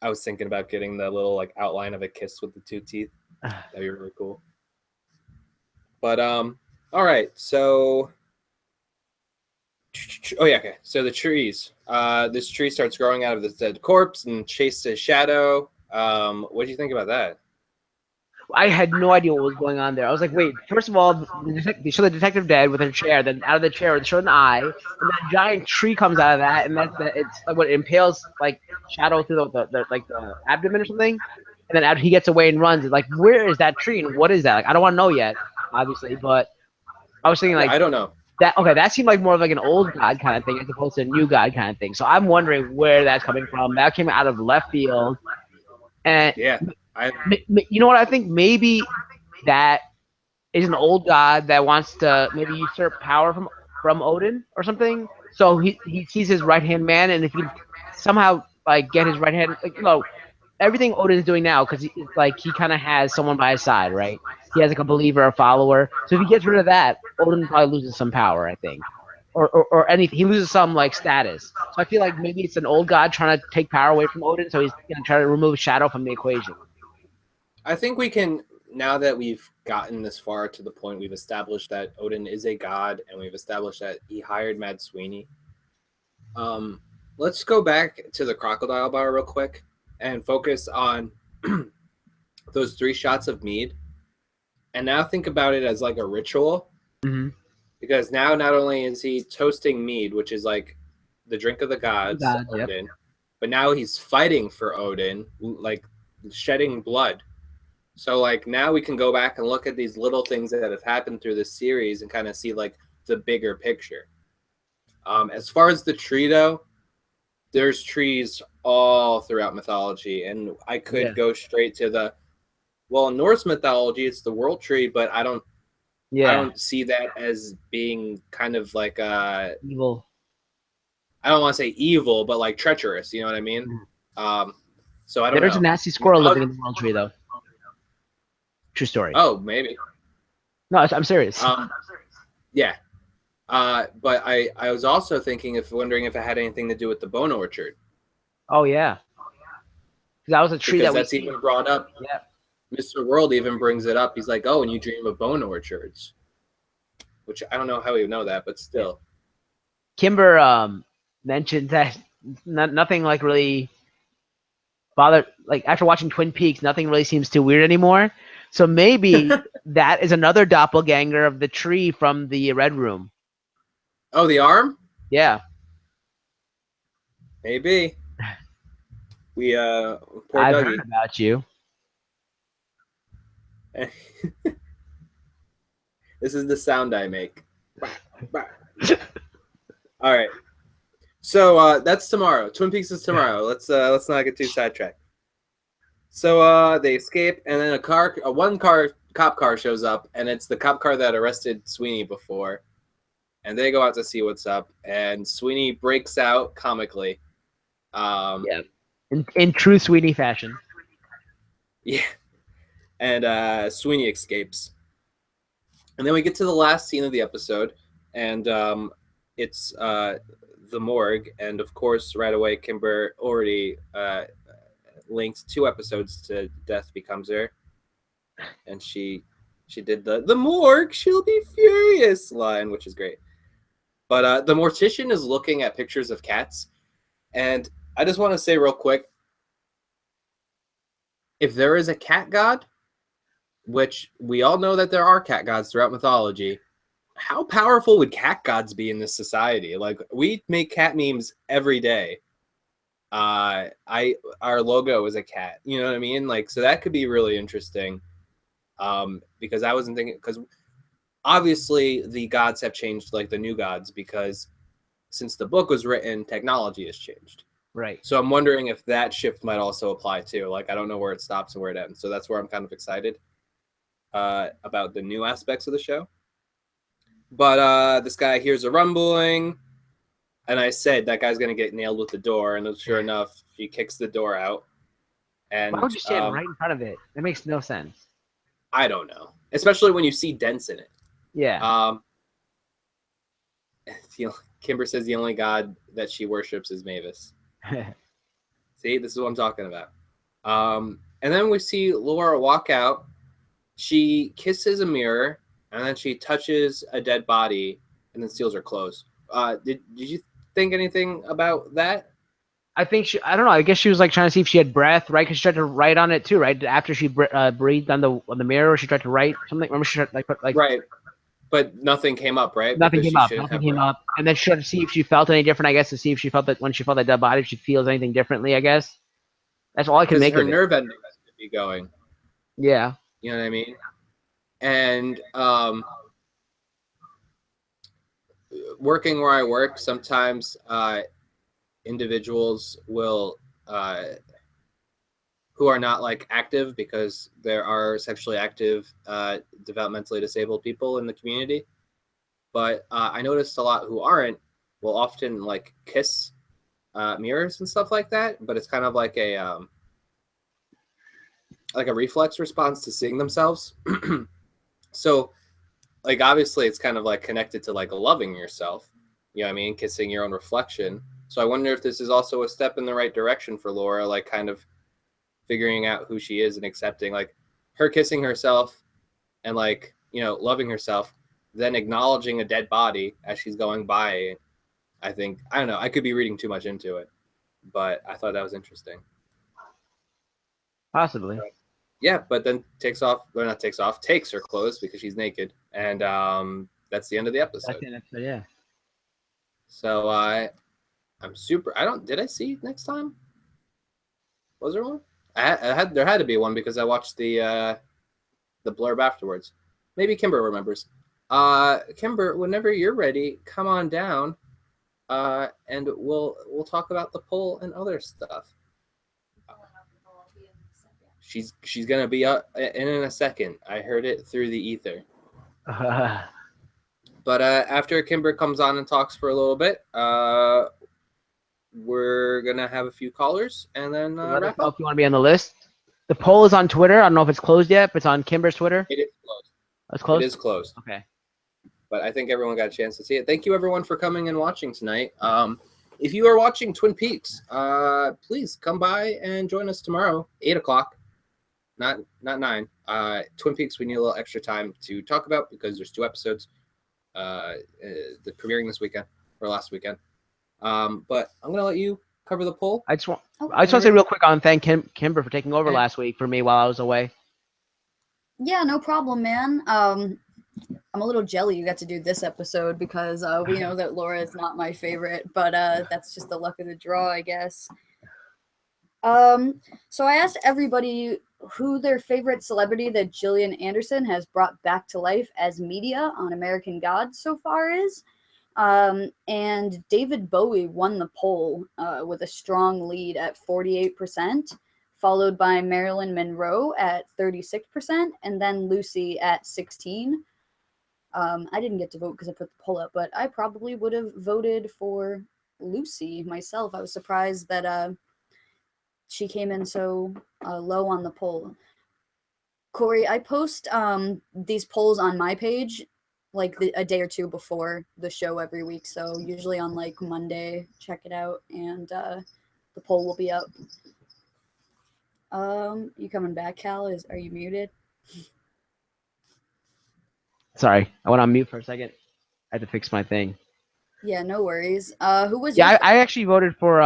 was thinking about getting the little like outline of a kiss with the two teeth. That'd be really cool. But all right, so oh yeah, okay. So the trees. This tree starts growing out of this dead corpse and chases Shadow. What do you think about that? I had no idea what was going on there. I was like, wait, first of all, they show the detective dead with her chair, then out of the chair, they show an eye, and then a giant tree comes out of that, and it's like what impales like Shadow through the like the abdomen or something, and then after he gets away and runs, it's like, where is that tree and what is that? Like, I don't want to know yet, obviously, but I was thinking Yeah, like I don't know. that. Okay, that seemed like more of like an old god kind of thing as opposed to a new god kind of thing. So I'm wondering where that's coming from. That came out of left field, and Yeah, I you know what I think? Maybe that is an old god that wants to maybe usurp power from Odin or something. So he sees his right hand man, and if he can somehow like get his right hand, like everything Odin's doing now, because it's like he kind of has someone by his side, right? He has like a believer, a follower. So if he gets rid of that, Odin probably loses some power, I think, or anything. He loses some like status. So I feel like maybe it's an old god trying to take power away from Odin, so he's gonna try to remove Shadow from the equation. I think we can now that we've gotten this far to the point we've established that Odin is a god and we've established that he hired Mad Sweeney. Um, let's go back to the crocodile bar real quick and focus on those 3 shots of mead. And now think about it as like a ritual, Mm-hmm. because now not only is he toasting mead, which is like the drink of the gods, God, yep. Odin, but now he's fighting for Odin, like shedding blood. So like now we can go back and look at these little things that have happened through this series and kind of see like the bigger picture. As far as the tree though, there's trees all throughout mythology, and I Yeah. could go straight to the well, in Norse mythology, it's the world tree, but I Yeah. don't see that as being kind of like Evil. I don't want to say evil, but like treacherous. You know what I mean? Mhm. Um, so I don't There's a know. nasty squirrel living in the world tree, though. True story. Oh, maybe. No, I'm serious. Um, yeah. But I was also wondering if it had anything to do with the bone orchard, Oh yeah, 'cause that was a tree because that we that's see. even brought up. Yeah. Mr. World even brings it up. He's like, "Oh, and you dream of bone orchards," which I don't know how he would know that, but Yeah. still. Kimber mentioned that nothing like really bothered. Like after watching Twin Peaks, nothing really seems too weird anymore. So maybe that is another doppelganger of the tree from the Red Room. Oh, the arm? Yeah, Maybe. We poor I've heard Dougie. about you. This is the sound I make. All right. So that's tomorrow. Twin Peaks is tomorrow. Let's not get too sidetracked. So they escape, and then one cop car shows up, and it's the cop car that arrested Sweeney before. And they go out to see what's up, and Sweeney breaks out comically. Yeah, in true Sweeney fashion. Yeah, and Sweeney escapes. And then we get to the last scene of the episode, and it's the morgue, and of course, right away, Kimber already linked 2 episodes to Death Becomes Her, and she did the morgue. She'll be furious line, which is great. But the mortician is looking at pictures of cats, and I just want to say real quick, if there is a cat god, which we all know that there are cat gods throughout mythology, how powerful would cat gods be in this society? Like, we make cat memes every day. Our logo is a cat. You know what I mean? Like, so that could be really interesting. Because I wasn't thinking, because obviously the gods have changed, like the new gods, because since the book was written, technology has changed. Right. So I'm wondering if that shift might also apply too. Like, I don't know where it stops and where it ends. So that's where I'm kind of excited about the new aspects of the show. But this guy hears a rumbling, and I said that guy's gonna get nailed with the door, and sure enough, he kicks the door out. Why And would you stand right in front of it? That makes no sense. I don't know, especially when you see dents in it. Yeah. Kimber says the only god that she worships is Mavis. See, this is what I'm talking about. And then we see Laura walk out. She kisses a mirror, and then she touches a dead body, and then steals her clothes. Did you think anything about that? I think I don't know. I guess she was like trying to see if she had breath, right? Because she tried to write on it too, right? After she breathed on the mirror, she tried to write something. Remember, she tried, like put like Right, but nothing came up, right? nothing Because came she up. shouldn't Nothing have came breath. up, and then she tried to see if she felt any different. I guess to see if she felt that when she felt that dead body, if she feels anything differently. I guess that's all I can Because make her of it. nerve endings could be going. Yeah. You know what I mean? And working where I work, sometimes individuals will who are not like active, because there are sexually active developmentally disabled people in the community. But I noticed a lot who aren't will often like kiss mirrors and stuff like that. But it's kind of like a reflex response to seeing themselves. So like obviously it's kind of like connected to like loving yourself. You know what I mean? Kissing your own reflection. So I wonder if this is also a step in the right direction for Laura, like kind of figuring out who she is and accepting like her kissing herself and like, you know, loving herself, then acknowledging a dead body as she's going by I think I don't know. I could be reading too much into it, but I thought that was interesting. Possibly. Yeah, but then takes off, or not takes off, takes her clothes because she's naked, and that's the end of the That's episode. the episode, yeah. So I'm super. I don't. Did I see next time? Was there one? I had. There had to be one because I watched the blurb afterwards. Maybe Kimber remembers. Kimber, whenever you're ready, come on down, and we'll talk about the poll and other stuff. She's gonna be up in a second. I heard it through the ether. But after Kimber comes on and talks for a little bit, we're gonna have a few callers and then Let us wrap know up. if you want to be on the list. The poll is on Twitter. I don't know if it's closed yet, but it's on Kimber's Twitter. It is closed. It's closed? It is closed. Okay. But I think everyone got a chance to see it. Thank you, everyone, for coming and watching tonight. If you are watching Twin Peaks, please come by and join us tomorrow, 8 o'clock, not 9. Twin Peaks, we need a little extra time to talk about because there's 2 episodes the premiering this weekend or last weekend. But I'm going to let you cover the poll. I just want to say real quick on thank Kimber for taking over last week for me while I was away. Yeah, no problem, man. I'm a little jelly you got to do this episode because we know that Laura is not my favorite, but that's just the luck of the draw, I guess. So I asked everybody who their favorite celebrity that Gillian Anderson has brought back to life as media on American Gods so far is. And David Bowie won the poll with a strong lead at 48%, followed by Marilyn Monroe at 36%, and then Lucy at 16%. I didn't get to vote because I put the poll up, but I probably would have voted for Lucy myself. I was surprised that she came in so low on the poll. Corey, I post these polls on my page like a day or two before the show every week. So usually on like Monday, check it out, and the poll will be up. You coming back, Cal? Are you muted? Sorry, I went on mute for a second. I had to fix my thing. Yeah, no worries. Who was? Yeah, I actually voted for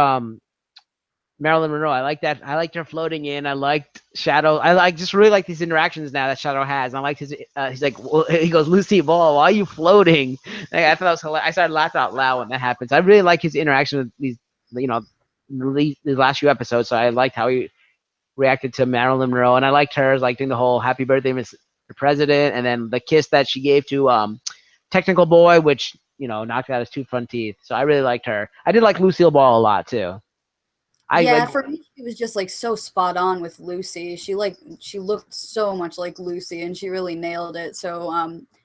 Marilyn Monroe. I like that. I liked her floating in. I liked Shadow. Just really like these interactions now that Shadow has. I liked his. He's like, well, he goes, Lucy Ball, why are you floating? Like, I thought that was hilarious. I started laughing out loud when that happens. I really like his interaction with these, these last few episodes. So I liked how he reacted to Marilyn Monroe, and I liked hers, like doing the whole "Happy Birthday, Mr. President," and then the kiss that she gave to Technical Boy, which knocked out his 2 front teeth. So I really liked her. I did like Lucille Ball a lot too. For me, she was just like so spot on with Lucy. She looked so much like Lucy, and she really nailed it. So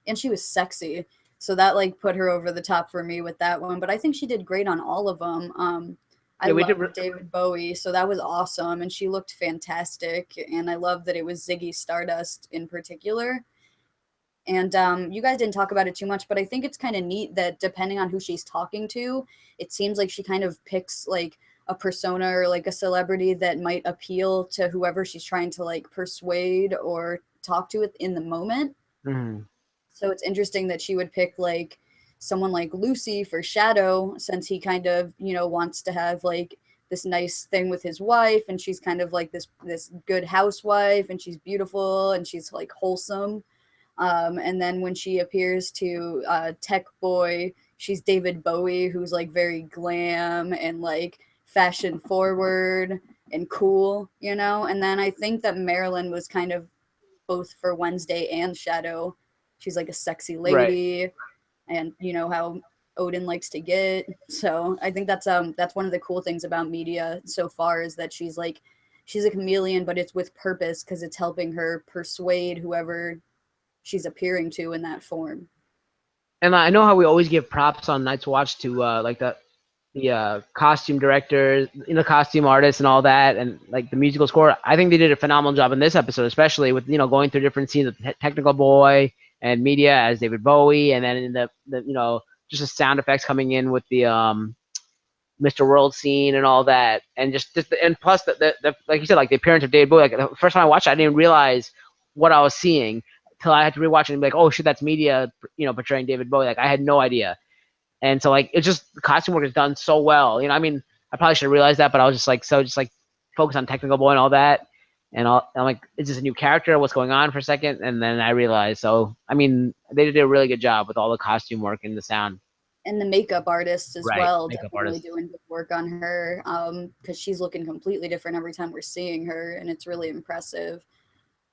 and she was sexy, so that like put her over the top for me with that one. But I think she did great on all of them. I loved David Bowie, so that was awesome, and she looked fantastic. And I love that it was Ziggy Stardust in particular. And you guys didn't talk about it too much, but I think it's kind of neat that depending on who she's talking to, it seems like she kind of picks like a persona or like a celebrity that might appeal to whoever she's trying to like persuade or talk to in the moment. Mm-hmm. So it's interesting that she would pick like someone like Lucy for Shadow, since he kind of, wants to have like this nice thing with his wife, and she's kind of like this good housewife, and she's beautiful and she's like wholesome. And then when she appears to Tech Boy, she's David Bowie, who's like very glam and like fashion forward and cool, And then I think that Marilyn was kind of both for Wednesday and Shadow. She's like a sexy lady, right. And how Odin likes to get. So I think that's one of the cool things about media so far is that she's a chameleon, but it's with purpose because it's helping her persuade whoever she's appearing to in that form. And I know how we always give props on Night's Watch to like the costume directors, costume artists and all that, and like the musical score. I think they did a phenomenal job in this episode, especially with going through different scenes of Technical Boy and media as David Bowie, and then in the just the sound effects coming in with the Mr. World scene and all that, and and plus the like you said, like the appearance of David Bowie. Like the first time I watched it, I didn't realize what I was seeing till I had to rewatch it and be like, oh shit, that's media, portraying David Bowie. Like I had no idea. And so like it's just the costume work is done so well. You know, I mean, I probably should have realized that, but I was just like focused on technical boy and all that. And I'm like, is this a new character? What's going on for a second? And then I realized. So I mean, they did a really good job with all the costume work and the sound. And the makeup artists as Right, well, makeup definitely artist. doing good work on her, because she's looking completely different every time we're seeing her, and it's really impressive.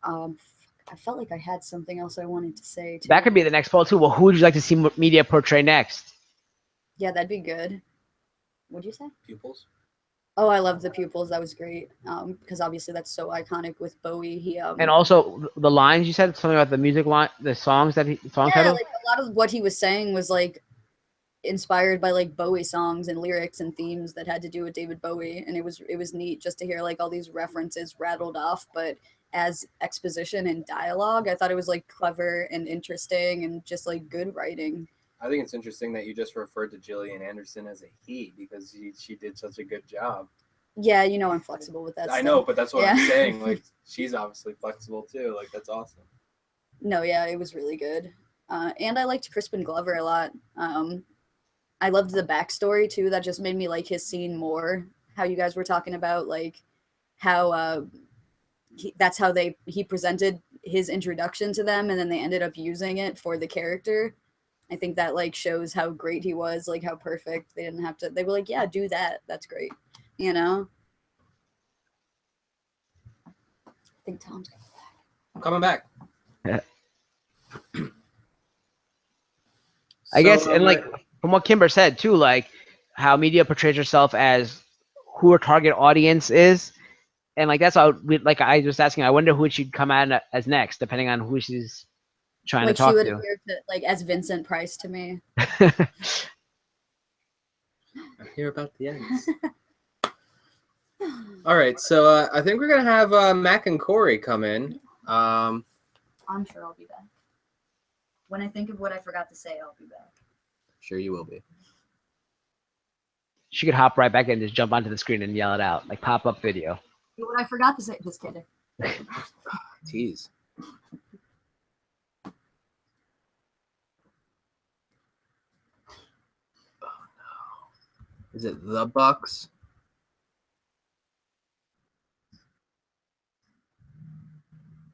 I felt like I had something else I wanted to say too. That could be the next poll too. Well, who would you like to see media portray next? Yeah, that'd be good. What'd you say? Pupils. Oh, I love the pupils. That was great. Because obviously that's so iconic with Bowie. He And also the lines you said something about the music line, the songs song yeah, title. like a lot of what he was saying was like inspired by like Bowie songs and lyrics and themes that had to do with David Bowie, and it was neat just to hear like all these references rattled off, but as exposition and dialogue. I thought it was like clever and interesting and just like good writing. I think it's interesting that you just referred to Gillian Anderson as a he because she did such a good job. Yeah, you know I'm flexible with that. I stuff. know, but that's what Yeah. I'm saying. Like she's obviously flexible too. Like that's awesome. No, yeah, it was really good. And I liked Crispin Glover a lot. I loved the backstory too. That just made me like his scene more. How you guys were talking about like how that's how he presented his introduction to them, and then they ended up using it for the character. I think that like shows how great he was, like how perfect. They didn't have to. They were like, yeah, do that. That's great. You know. I think Tom's coming back. I'm coming back. Yeah. I guess, and like from what Kimber said too, like how media portrays herself as who her target audience is, and like that's how like I was asking. I wonder who she'd come out as next, depending on who she's trying like to talk she would to. appear to like as Vincent Price to me. I'm here about the ends. All right, so I think we're gonna have Mac and Corey come in. I'm sure I'll be back. When I think of what I forgot to say, I'll be back. Sure, you will be. She could hop right back in and just jump onto the screen and yell it out, like pop-up video. What I forgot to say, just kidding. Tease. Oh no! Is it the Bucks?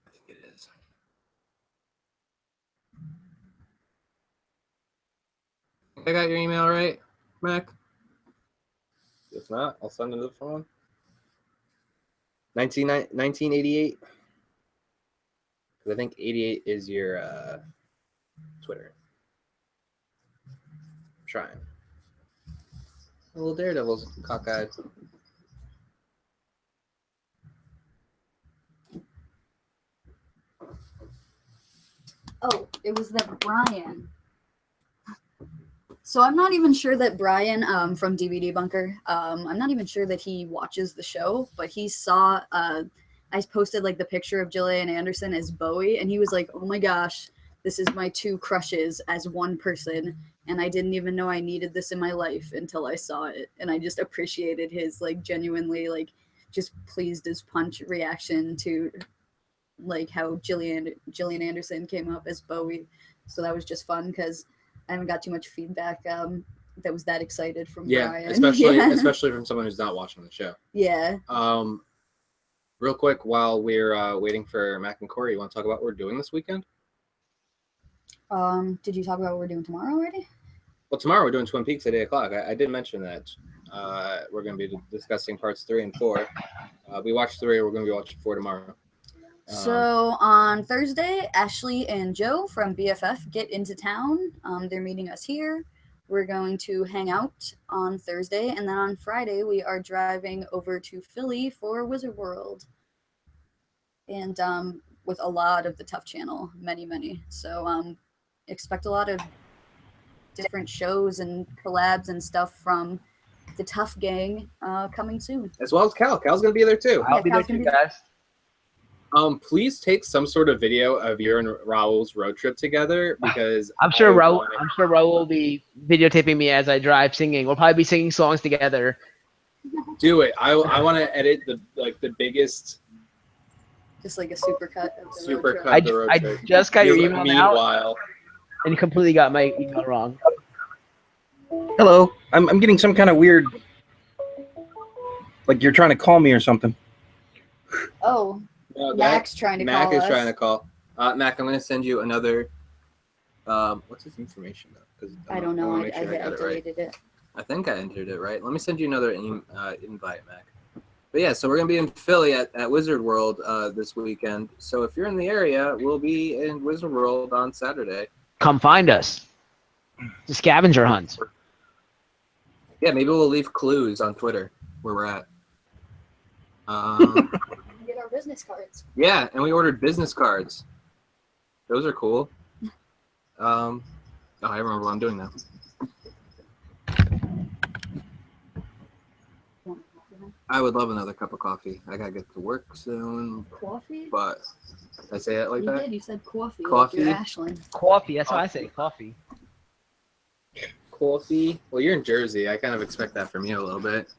I think it is. I got your email right, Mac? If not, I'll send it to the phone. 1988? Because I think 88 is your Twitter. I'm trying. A little Daredevil's cockeyed. Oh, it was that Brian. So I'm not even sure that Brian from DVD Bunker, I'm not even sure that he watches the show, but he saw, I posted like the picture of Gillian Anderson as Bowie, and he was like, oh my gosh, this is my two crushes as one person, and I didn't even know I needed this in my life until I saw it. And I just appreciated his like genuinely like just pleased as punch reaction to like how Gillian Anderson came up as Bowie. So that was just fun because I haven't got too much feedback that was that excited from Brian. Especially from someone who's not watching the show. Yeah. Real quick, while we're waiting for Mac and Corey, you want to talk about what we're doing this weekend? Did you talk about what we're doing tomorrow already? Well, tomorrow we're doing Twin Peaks at 8 o'clock. I did mention that. We're going to be discussing parts 3 and 4. We watched 3. We're going to be watching 4 tomorrow. So on Thursday, Ashley and Joe from BFF get into town. They're meeting us here. We're going to hang out on Thursday, and then on Friday we are driving over to Philly for Wizard World, and with a lot of the Tough Channel, many. So expect a lot of different shows and collabs and stuff from the Tough Gang coming soon. As well as Cal. Cal's going to be there too. I'll be there too, guys. Please take some sort of video of your and Raul's road trip together because I'm sure Raul will be videotaping me as I drive singing. We'll probably be singing songs together. Do it. I want to edit the biggest just like a supercut of the super road cut trip. the road trip. I just got your email meanwhile now, and you completely got my email wrong. Hello. I'm getting some kind of weird, like you're trying to call me or something. Oh, No, Mac's trying to Mac call is us. trying to call. Mac, I'm gonna send you another. What's his information though? Because I don't know. want I to make sure I got it right. deleted it. I think I entered it right. Let me send you another invite, Mac. But yeah, so we're gonna be in Philly at Wizard World this weekend. So if you're in the area, we'll be in Wizard World on Saturday. Come find us. The scavenger hunt. Yeah, maybe we'll leave clues on Twitter where we're at. Get our business cards. Yeah, and we ordered business cards. Those are cool. Oh, I remember what I'm doing now. I would love another cup of coffee. I gotta get to work soon. Coffee? But did I say it like You that? did. You said coffee. Coffee? Like you're Ashland. Coffee. That's what I say. Coffee. Coffee? Well, you're in Jersey. I kind of expect that from you a little bit.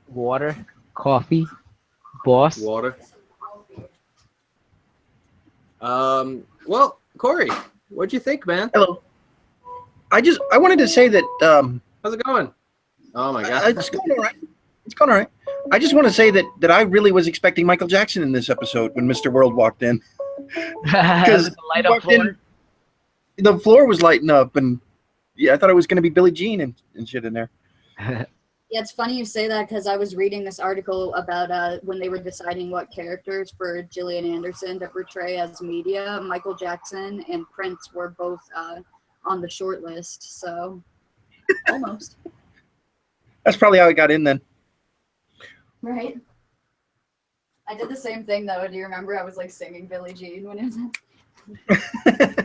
Water. Coffee. Boss. Water. Well, Corey, what'd you think, man? Hello. I wanted to say that How's it going? Oh my god. it's going all right. It's going all right. I just want to say that I really was expecting Michael Jackson in this episode when Mr. World walked in. Because light up floor. The floor was lighting up, and yeah, I thought it was going to be Billie Jean and shit in there. Yeah, it's funny you say that because I was reading this article about when they were deciding what characters for Gillian Anderson to portray as media. Michael Jackson and Prince were both on the short list, so almost. That's probably how it got in then. Right? I did the same thing though. Do you remember? I was like singing Billie Jean when it was.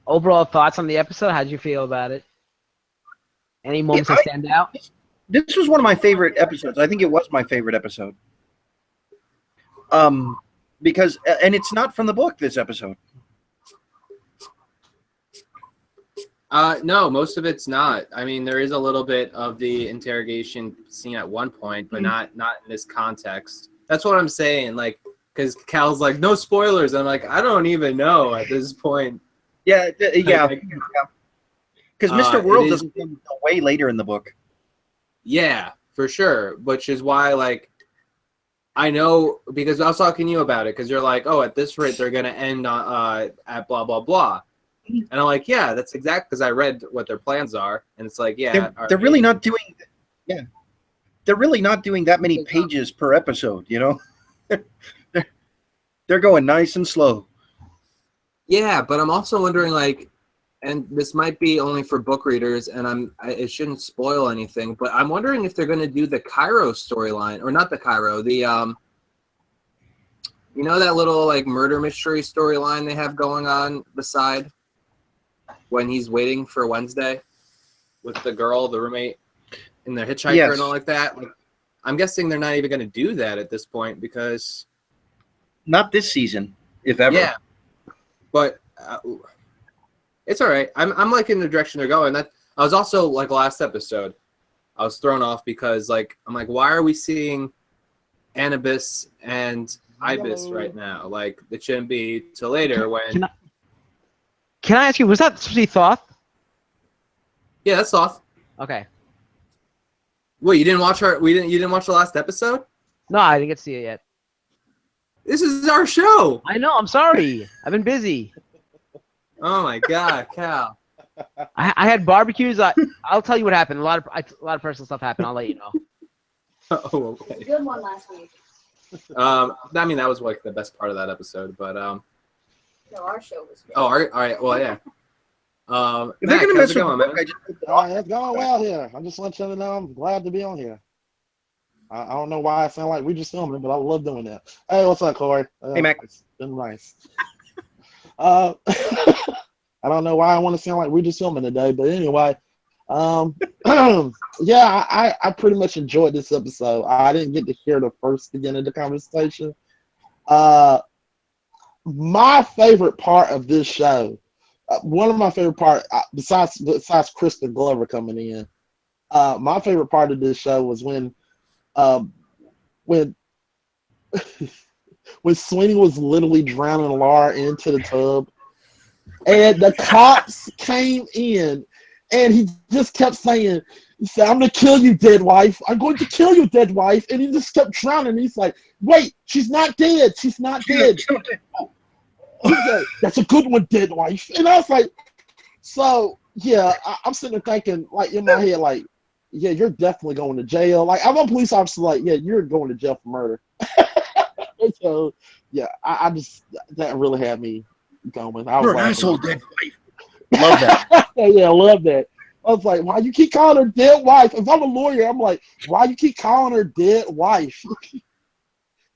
Overall thoughts on the episode? How'd you feel about it? Any moments that stand out? This was one of my favorite episodes. I think it was my favorite episode. Because and it's not from the book, this episode. No, most of it's not. I mean, there is a little bit of the interrogation scene at one point, but not in this context. That's what I'm saying. Like, because Cal's like, no spoilers. I'm like, I don't even know at this point. Yeah. Like, Because Mr. World doesn't come until way later in the book. Yeah, for sure. Which is why, like, I know, because I was talking to you about it, because you're like, oh, at this rate, they're going to end at blah, blah, blah. And I'm like, yeah, that's exact, because I read what their plans are. And it's like, yeah. They're really not doing, yeah. They're really not doing that many pages per episode, you know? They're going nice and slow. Yeah, but I'm also wondering, like, and this might be only for book readers, and it shouldn't spoil anything, but I'm wondering if they're going to do the Cairo storyline, or not the Cairo, the you know, that little like murder mystery storyline they have going on beside when he's waiting for Wednesday with the girl, the roommate, and the hitchhiker and all like that. Like, I'm guessing they're not even going to do that at this point because not this season, if ever. Yeah, but. It's all right. I'm like in the direction they're going. That I was also like last episode, I was thrown off because like I'm like, why are we seeing Anubis and Ibis right now? Like it shouldn't be till later when. Can I ask you? Was that supposed to be Thoth? Yeah, that's Thoth. Okay. Wait, you didn't watch her? You didn't watch the last episode? No, I didn't get to see it yet. This is our show. I know. I'm sorry. I've been busy. Oh my God, Cal! I had barbecues. I'll tell you what happened. A lot of personal stuff happened. I'll let you know. Oh, okay. Good one last week. I mean that was like the best part of that episode, but No, our show was good. Oh, all right. Well, yeah. If they're gonna mess with man? It's going well here. I'm just letting you know I'm glad to be on here. I don't know why I sound like we just filming, but I love doing that. Hey, what's up, Corey? Hey, Mac. It's been nice. I don't know why I want to sound like we just filming today, but anyway, yeah, I pretty much enjoyed this episode. I didn't get to hear the first beginning of the conversation. My favorite part of this show, one of my favorite part, besides Kristen Glover coming in, my favorite part of this show was when when Sweeney was literally drowning Laura into the tub, And the cops came in, and he just kept saying, he said, "I'm going to kill you, dead wife. I'm going to kill you, dead wife." And he just kept drowning. He's like, "Wait, she's not dead. She's not dead." He said, "That's a good one, dead wife." And I was like, so, yeah, I'm sitting there thinking, like, in my head, like, yeah, you're definitely going to jail. Like, I'm a police officer, like, yeah, you're going to jail for murder. So, yeah, I just, that really had me going. I was You're an laughing. asshole, dead wife. Love that. Yeah, I love that. I was like, why you keep calling her dead wife? If I'm a lawyer, I'm like, why you keep calling her dead wife?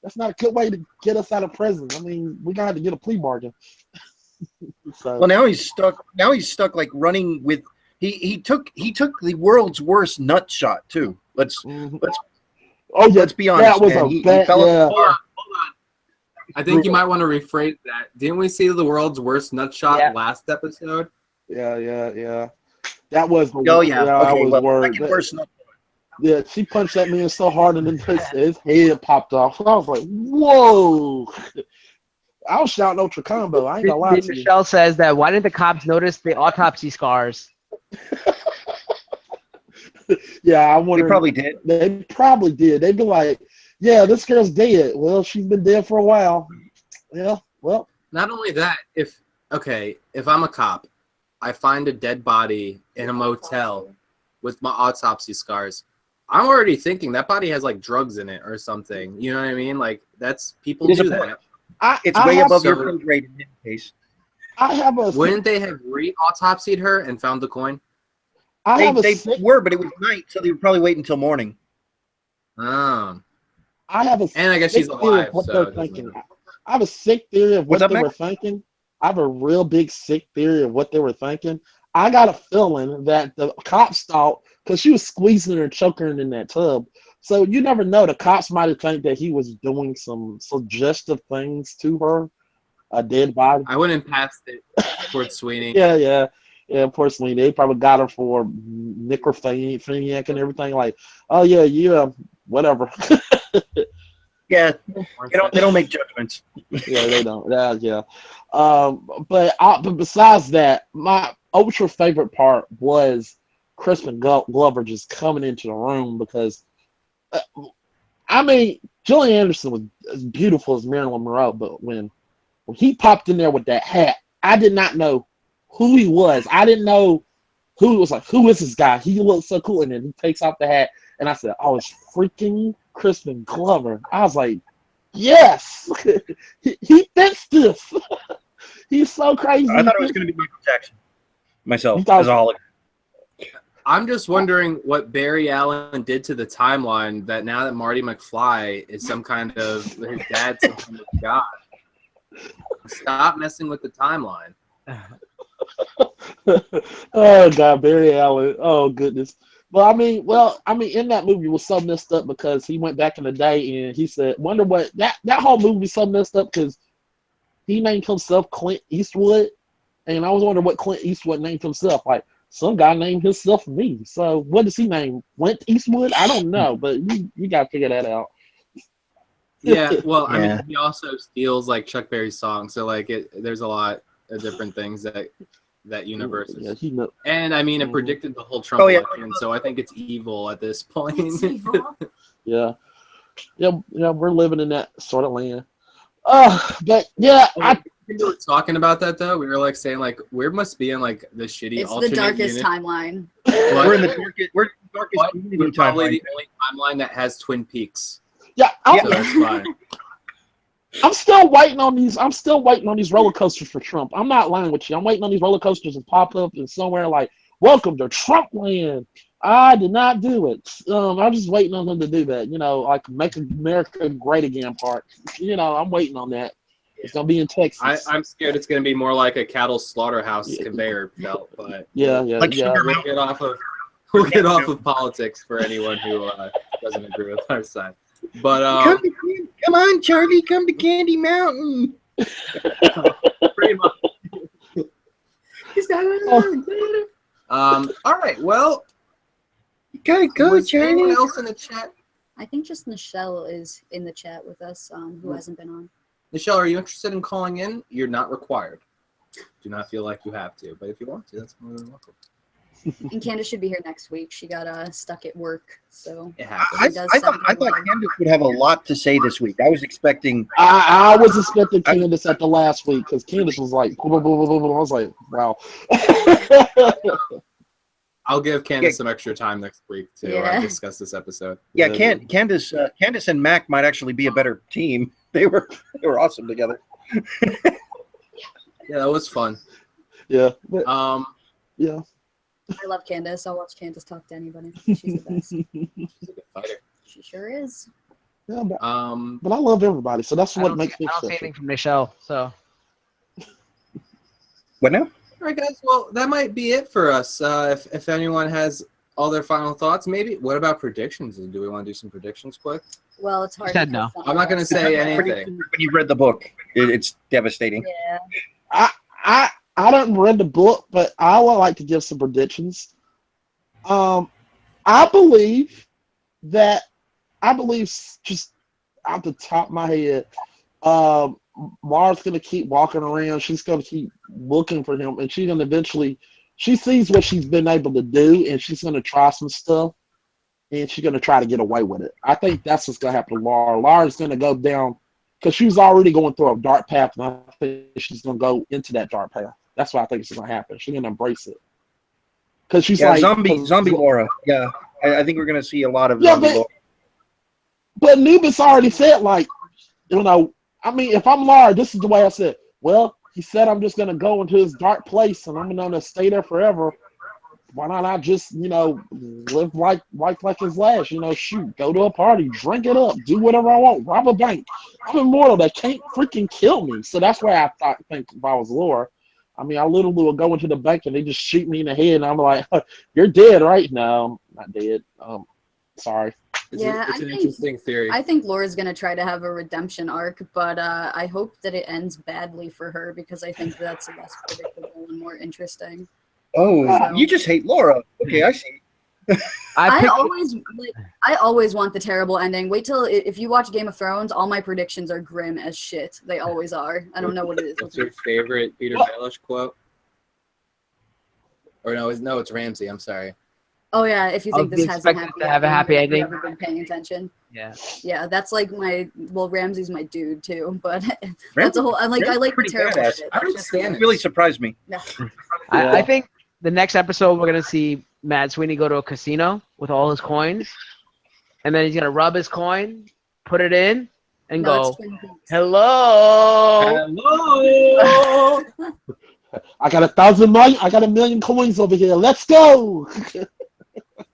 That's not a good way to get us out of prison. I mean, we're gonna have to get a plea bargain. So, Well, now he's stuck. Now he's stuck, like running with. He took the world's worst nut shot too. Let's oh yeah, let's be honest, that was man. a He bad, fell yeah. Hold on. I think you might want to rephrase that. Didn't we see the world's worst nutshot last episode? Yeah. That was. Oh yeah. That Okay. was Well, word. second worst nut. Yeah, she punched that man so hard, and then his head popped off. I was like, whoa. I was shouting Ultra Combo. I ain't gonna lie to you. Michelle says that why didn't the cops notice the autopsy scars? Yeah, I wonder. They probably did. They probably did. They'd be like, "Yeah, this girl's dead." Well, she's been dead for a while. Yeah. Well. Not only that, if I'm a cop, I find a dead body in a motel with my autopsy scars. I'm already thinking that body has like drugs in it or something. You know what I mean? Like that's people do that. It's way above your pay grade in this case. I have a. Wouldn't they have re-autopsied her and found the coin? They were, but it was night, so they would probably wait until morning. Oh. I have a. And I guess she's alive. What So they're thinking. I have a sick theory of what they were thinking. I have a real big sick theory of what they were thinking. I got a feeling that the cops thought, because she was squeezing her and choking her in that tub. So you never know. The cops might have think that he was doing some suggestive things to her, a dead body. I wouldn't pass it towards Sweeney. Yeah. Poor Sweeney. They probably got her for necrophiliac and everything. Like, oh yeah, whatever. Yeah, they don't make judgments. Yeah, they don't. Yeah. But besides that, my ultra favorite part was Crispin Glover just coming into the room because, I mean, Gillian Anderson was as beautiful as Marilyn Monroe, but when he popped in there with that hat, I did not know who he was. I didn't know who was like, who is this guy? He looks so cool, and then he takes off the hat, and I said, oh, it's freaking Crispin Glover. I was like, yes, he fits this. He's so crazy. I thought it was going to be Michael Jackson. Myself, as a holiday. I'm just wondering what Barry Allen did to the timeline that now that Marty McFly is some kind of his dad's some kind of god. Stop messing with the timeline. Oh God, Barry Allen. Oh goodness. Well, I mean, in that movie was so messed up because he went back in the day and he said, "Wonder what that whole movie was so messed up because he named himself Clint Eastwood, and I was wondering what Clint Eastwood named himself. Like some guy named himself me. So what does he name? Clint Eastwood? I don't know, but you got to figure that out." Yeah, well, I mean, he also steals like Chuck Berry's songs, so like there's a lot of different things that universe is. Yeah, and I mean, it predicted the whole Trump election, so I think it's evil at this point. Yeah, we're living in that sort of land. But yeah, we were talking about that though. We were like saying like we must be in like the shitty. It's alternate the darkest unit. timeline. We're in the darkest. We're We're probably the only timeline that has Twin Peaks. Yeah, so that's fine. I'm still waiting on these roller coasters for Trump. I'm not lying with you. I'm waiting on these roller coasters to pop up in somewhere like "Welcome to Trump Land." I did not do it. I'm just waiting on them to do that. Like "Make America Great Again" part. I'm waiting on that. It's gonna be in Texas. I'm scared it's gonna be more like a cattle slaughterhouse conveyor belt, but We'll get off of politics for anyone who doesn't agree with our side. But come on, Charlie, come to Candy Mountain. Pretty much. He's got it. All right. Well, you gotta go, Charlie. Anyone else in the chat? I think just Michelle is in the chat with us, who hasn't been on. Michelle, are you interested in calling in? You're not required. Do not feel like you have to, but if you want to, that's more than welcome. And Candace should be here next week. She got stuck at work, so It I, happens. does I send thought I her thought love. Candace would have a lot to say this week. I was expecting. I was expecting Candace at the last week because Candace was like, blah, blah, blah, blah, blah. I was like, wow. I'll give Candace some extra time next week to Yeah. discuss this episode. Yeah, Candace and Mac might actually be a better team. They were awesome together. Yeah, that was fun. Yeah. But, Yeah, I love Candace. I'll watch Candace talk to anybody. She's the best. she's a good fighter. She sure is. yeah, but Um, I love everybody, so that's I what don't makes see, me I don't see special. anything from Michelle, so What now? all right, guys. Well, that might be it for us. If anyone has all their final thoughts, maybe. What about predictions? Do we want to do some predictions quick? Well, it's hard. said because no. some I'm not of going to us- say anything. When you've read the book, it's devastating. Yeah. I don't read the book, but I would like to give some predictions. I believe just out the top of my head, Mara's gonna keep walking around. She's gonna keep looking for him, and she's gonna eventually. She sees what she's been able to do, and she's gonna try some stuff, and she's gonna try to get away with it. I think that's what's gonna happen to Laura. Laura's gonna go down because she was already going through a dark path, and I think she's gonna go into that dark path. That's what I think is gonna happen. She's gonna embrace it because she's Yeah, like zombie Laura. Yeah, I think we're gonna see a lot of Yeah, zombie Laura. But Nubis already said, like, I mean, if I'm Laura, this is the way I said. Well, he said I'm just gonna go into his dark place and I'm gonna stay there forever. Why not I just, live like his last? Shoot, go to a party, drink it up, do whatever I want, rob a bank. I'm immortal. They can't freaking kill me. So that's why I think if I was Laura, I mean, I literally would go into the bank and they just shoot me in the head, and I'm like, "You're dead, right?" No, I'm not dead. Sorry. It's Yeah, an interesting theory. I think Laura's gonna try to have a redemption arc, but I hope that it ends badly for her because I think that's less predictable and more interesting. Oh, So- you just hate Laura. Okay, I see. I always want the terrible ending. Wait till if you watch Game of Thrones, all my predictions are grim as shit. They always are. I don't know what it is. What's your favorite Peter Baelish quote? Or no, it's Ramsey. I'm sorry. Oh yeah, if you think I'll this be hasn't expected happened, to have a happy have you ending. ever been paying attention? yeah. Yeah, that's like Ramsey's my dude too, but that's Ramsey- a whole. I like the pretty terrible badass. shit. I don't That's stand It really surprised me. I think the next episode we're gonna see Matt Sweeney go to a casino with all his coins, and then he's gonna rub his coin, put it in, and No, go, it's Twin Peaks. "Hello." Hello. I got 1,000,000 coins over here. Let's go.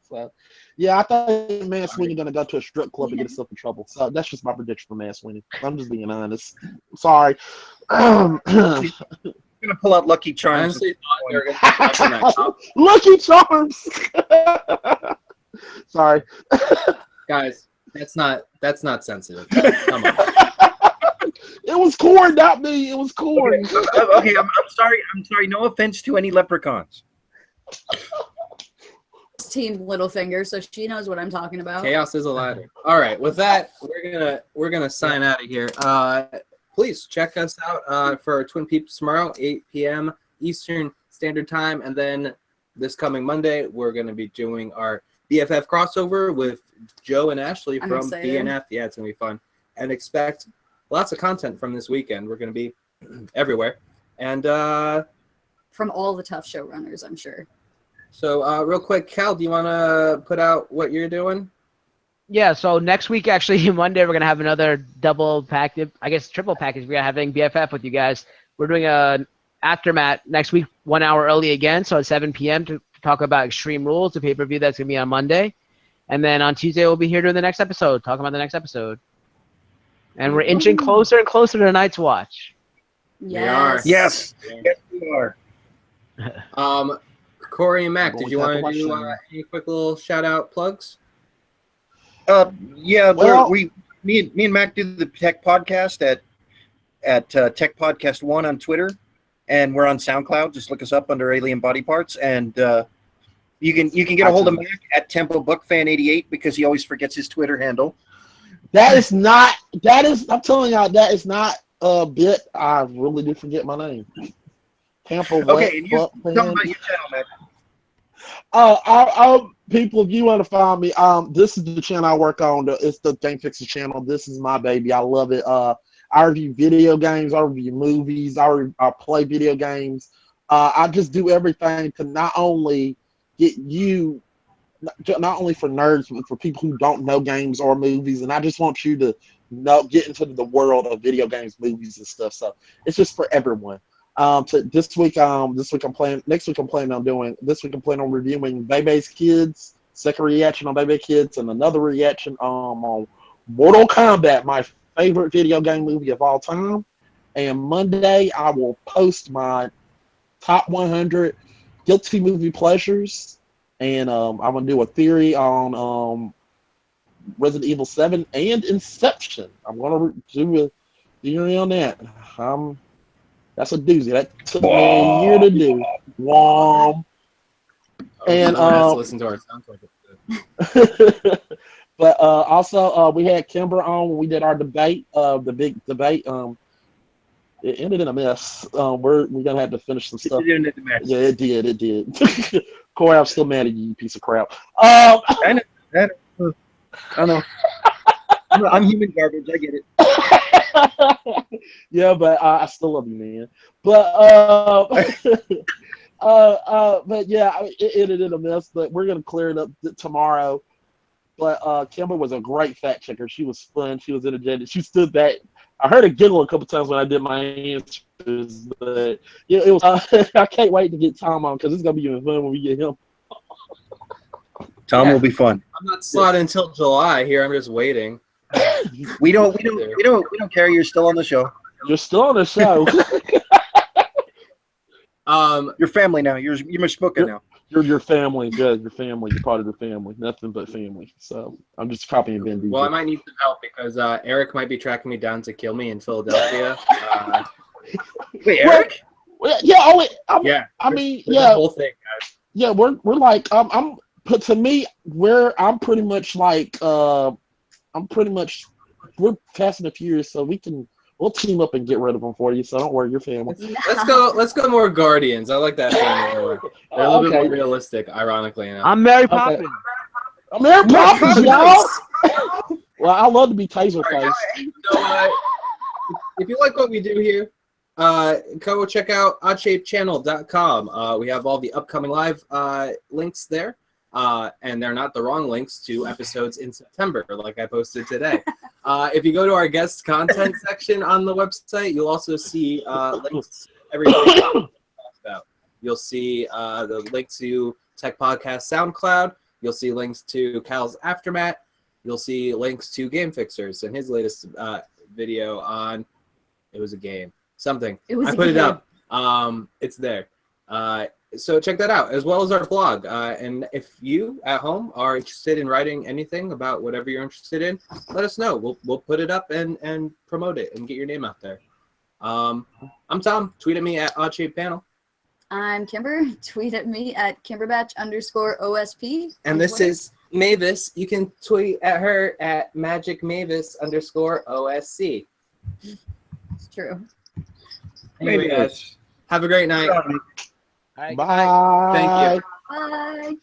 So, yeah, I thought Man Sweeney gonna go to a strip club and get himself in trouble. So that's just my prediction for Man Sweeney. I'm just being honest. Sorry. I'm gonna pull out Lucky I Charms. honestly thought they were going to open that cup. Lucky Charms. Sorry. Guys, that's not sensitive. Come on. It was corn, not me. It was corn. Okay, I'm sorry. I'm sorry. No offense to any leprechauns. Team Littlefinger, so she knows what I'm talking about. Chaos is a ladder. All right, with that, we're gonna sign out of here. Please check us out for Twin Peaks tomorrow, 8 p.m. Eastern Standard Time, and then this coming Monday we're gonna be doing our BFF crossover with Joe and Ashley I'm from excited. BNF. Yeah, it's gonna be fun, and expect lots of content from this weekend. We're gonna be everywhere, and From all the tough showrunners, I'm sure. so real quick, Cal, do you want to put out what you're doing? Yeah, so next week, actually, Monday, we're going to have another double package, I guess triple package. We're having BFF with you guys. We're doing a aftermath next week, 1 hour early again, so at 7 p.m. to talk about Extreme Rules, the pay-per-view that's going to be on Monday. And then on Tuesday, we'll be here doing the next episode, talking about the next episode. And we're inching closer and closer to Night's Watch. Yes. Yes, yes, we are. Corey and Mac, I'm did going you to have want to to watch do them. any quick little shout-out plugs? Yeah, Well- me and Mac do the Tech Podcast at Tech Podcast 1 on Twitter, and we're on SoundCloud. Just look us up under Alien Body Parts, and you can get a hold of Mac at Tempo Book Fan 88 because he always forgets his Twitter handle. I'm telling y'all, that is not a bit. I really do forget my name. Tampa Okay, Wet and you Butt tell them fan. about your channel, man. People, if you want to find me, this is the channel I work on. It's the Game Fixer channel. This is my baby. I love it. I review video games. I review movies. I play video games. I just do everything to not only get you, not only for nerds, but for people who don't know games or movies. And I just want you to get into the world of video games, movies, and stuff. So it's just for everyone. This week I'm planning. Next week I'm planning on doing. This week I'm planning on reviewing Bebe's Kids. Second reaction on Bebe Kids, and another reaction on Mortal Kombat, my favorite video game movie of all time. And Monday I will post my top 100 guilty movie pleasures, and I'm gonna do a theory on Resident Evil 7 and Inception. I'm gonna do a theory on that. That's a doozy. That took me a year to do. Wom. And someone has to listen to our soundtrack. But also we had Kimber on when we did our debate, the big debate. It ended in a mess. We're gonna have to finish some stuff. It didn't matter. Yeah, it did. Corey, I'm still mad at you, you piece of crap. I know. I'm human garbage. I get it. Yeah, but I still love you, man. But but yeah, it ended in a mess. But we're gonna clear it up tomorrow. But Kimber was a great fact checker. She was fun. She was energetic. She stood back. I heard her giggle a couple times when I did my answers. But yeah, it was. I can't wait to get Tom on because it's gonna be even fun when we get him. Tom will be fun. I'm not slotted until July here. I'm just waiting. We don't care. You're still on the show. You're still on the show. You're family now. You're Mishmuka now. You're your family. Yeah, your family. You're part of the family. Nothing but family. So I'm just copying Ben DJ. Well, I might need some help because Eric might be tracking me down to kill me in Philadelphia. Wait, Eric? Yeah. Oh, wait. Yeah. I mean, there's yeah. The whole thing, guys. Yeah, we're like but to me, I'm pretty much like we're Fast and the Furious, so we'll team up and get rid of them for you. So don't worry, your family. Let's go more Guardians. I like that family more. They're a little bit more realistic, ironically enough. I'm Mary Poppins. I'm Mary Poppins, y'all. Well, I love to be Taser Face. So, if you like what we do here, go check out oddshapechannel.com. We have all the upcoming live links there. And they're not the wrong links to episodes in September, like I posted today. If you go to our guest content section on the website, you'll also see links to everything we talked about. You'll see the link to Tech Podcast SoundCloud. You'll see links to Cal's Aftermath. You'll see links to Game Fixers and his latest video on it was a game. Something. I put it up. It's there. So check that out, as well as our blog. And if you at home are interested in writing anything about whatever you're interested in, let us know. We'll put it up and promote it and get your name out there. I'm Tom. Tweet at me at OddShapePanel. I'm Kimber. Tweet at me at Kimberbatch_OSP. And this is Mavis. You can tweet at her at MagicMavis_OSC. It's true. Anyway, guys, have a great night. Bye. Thank you. Bye.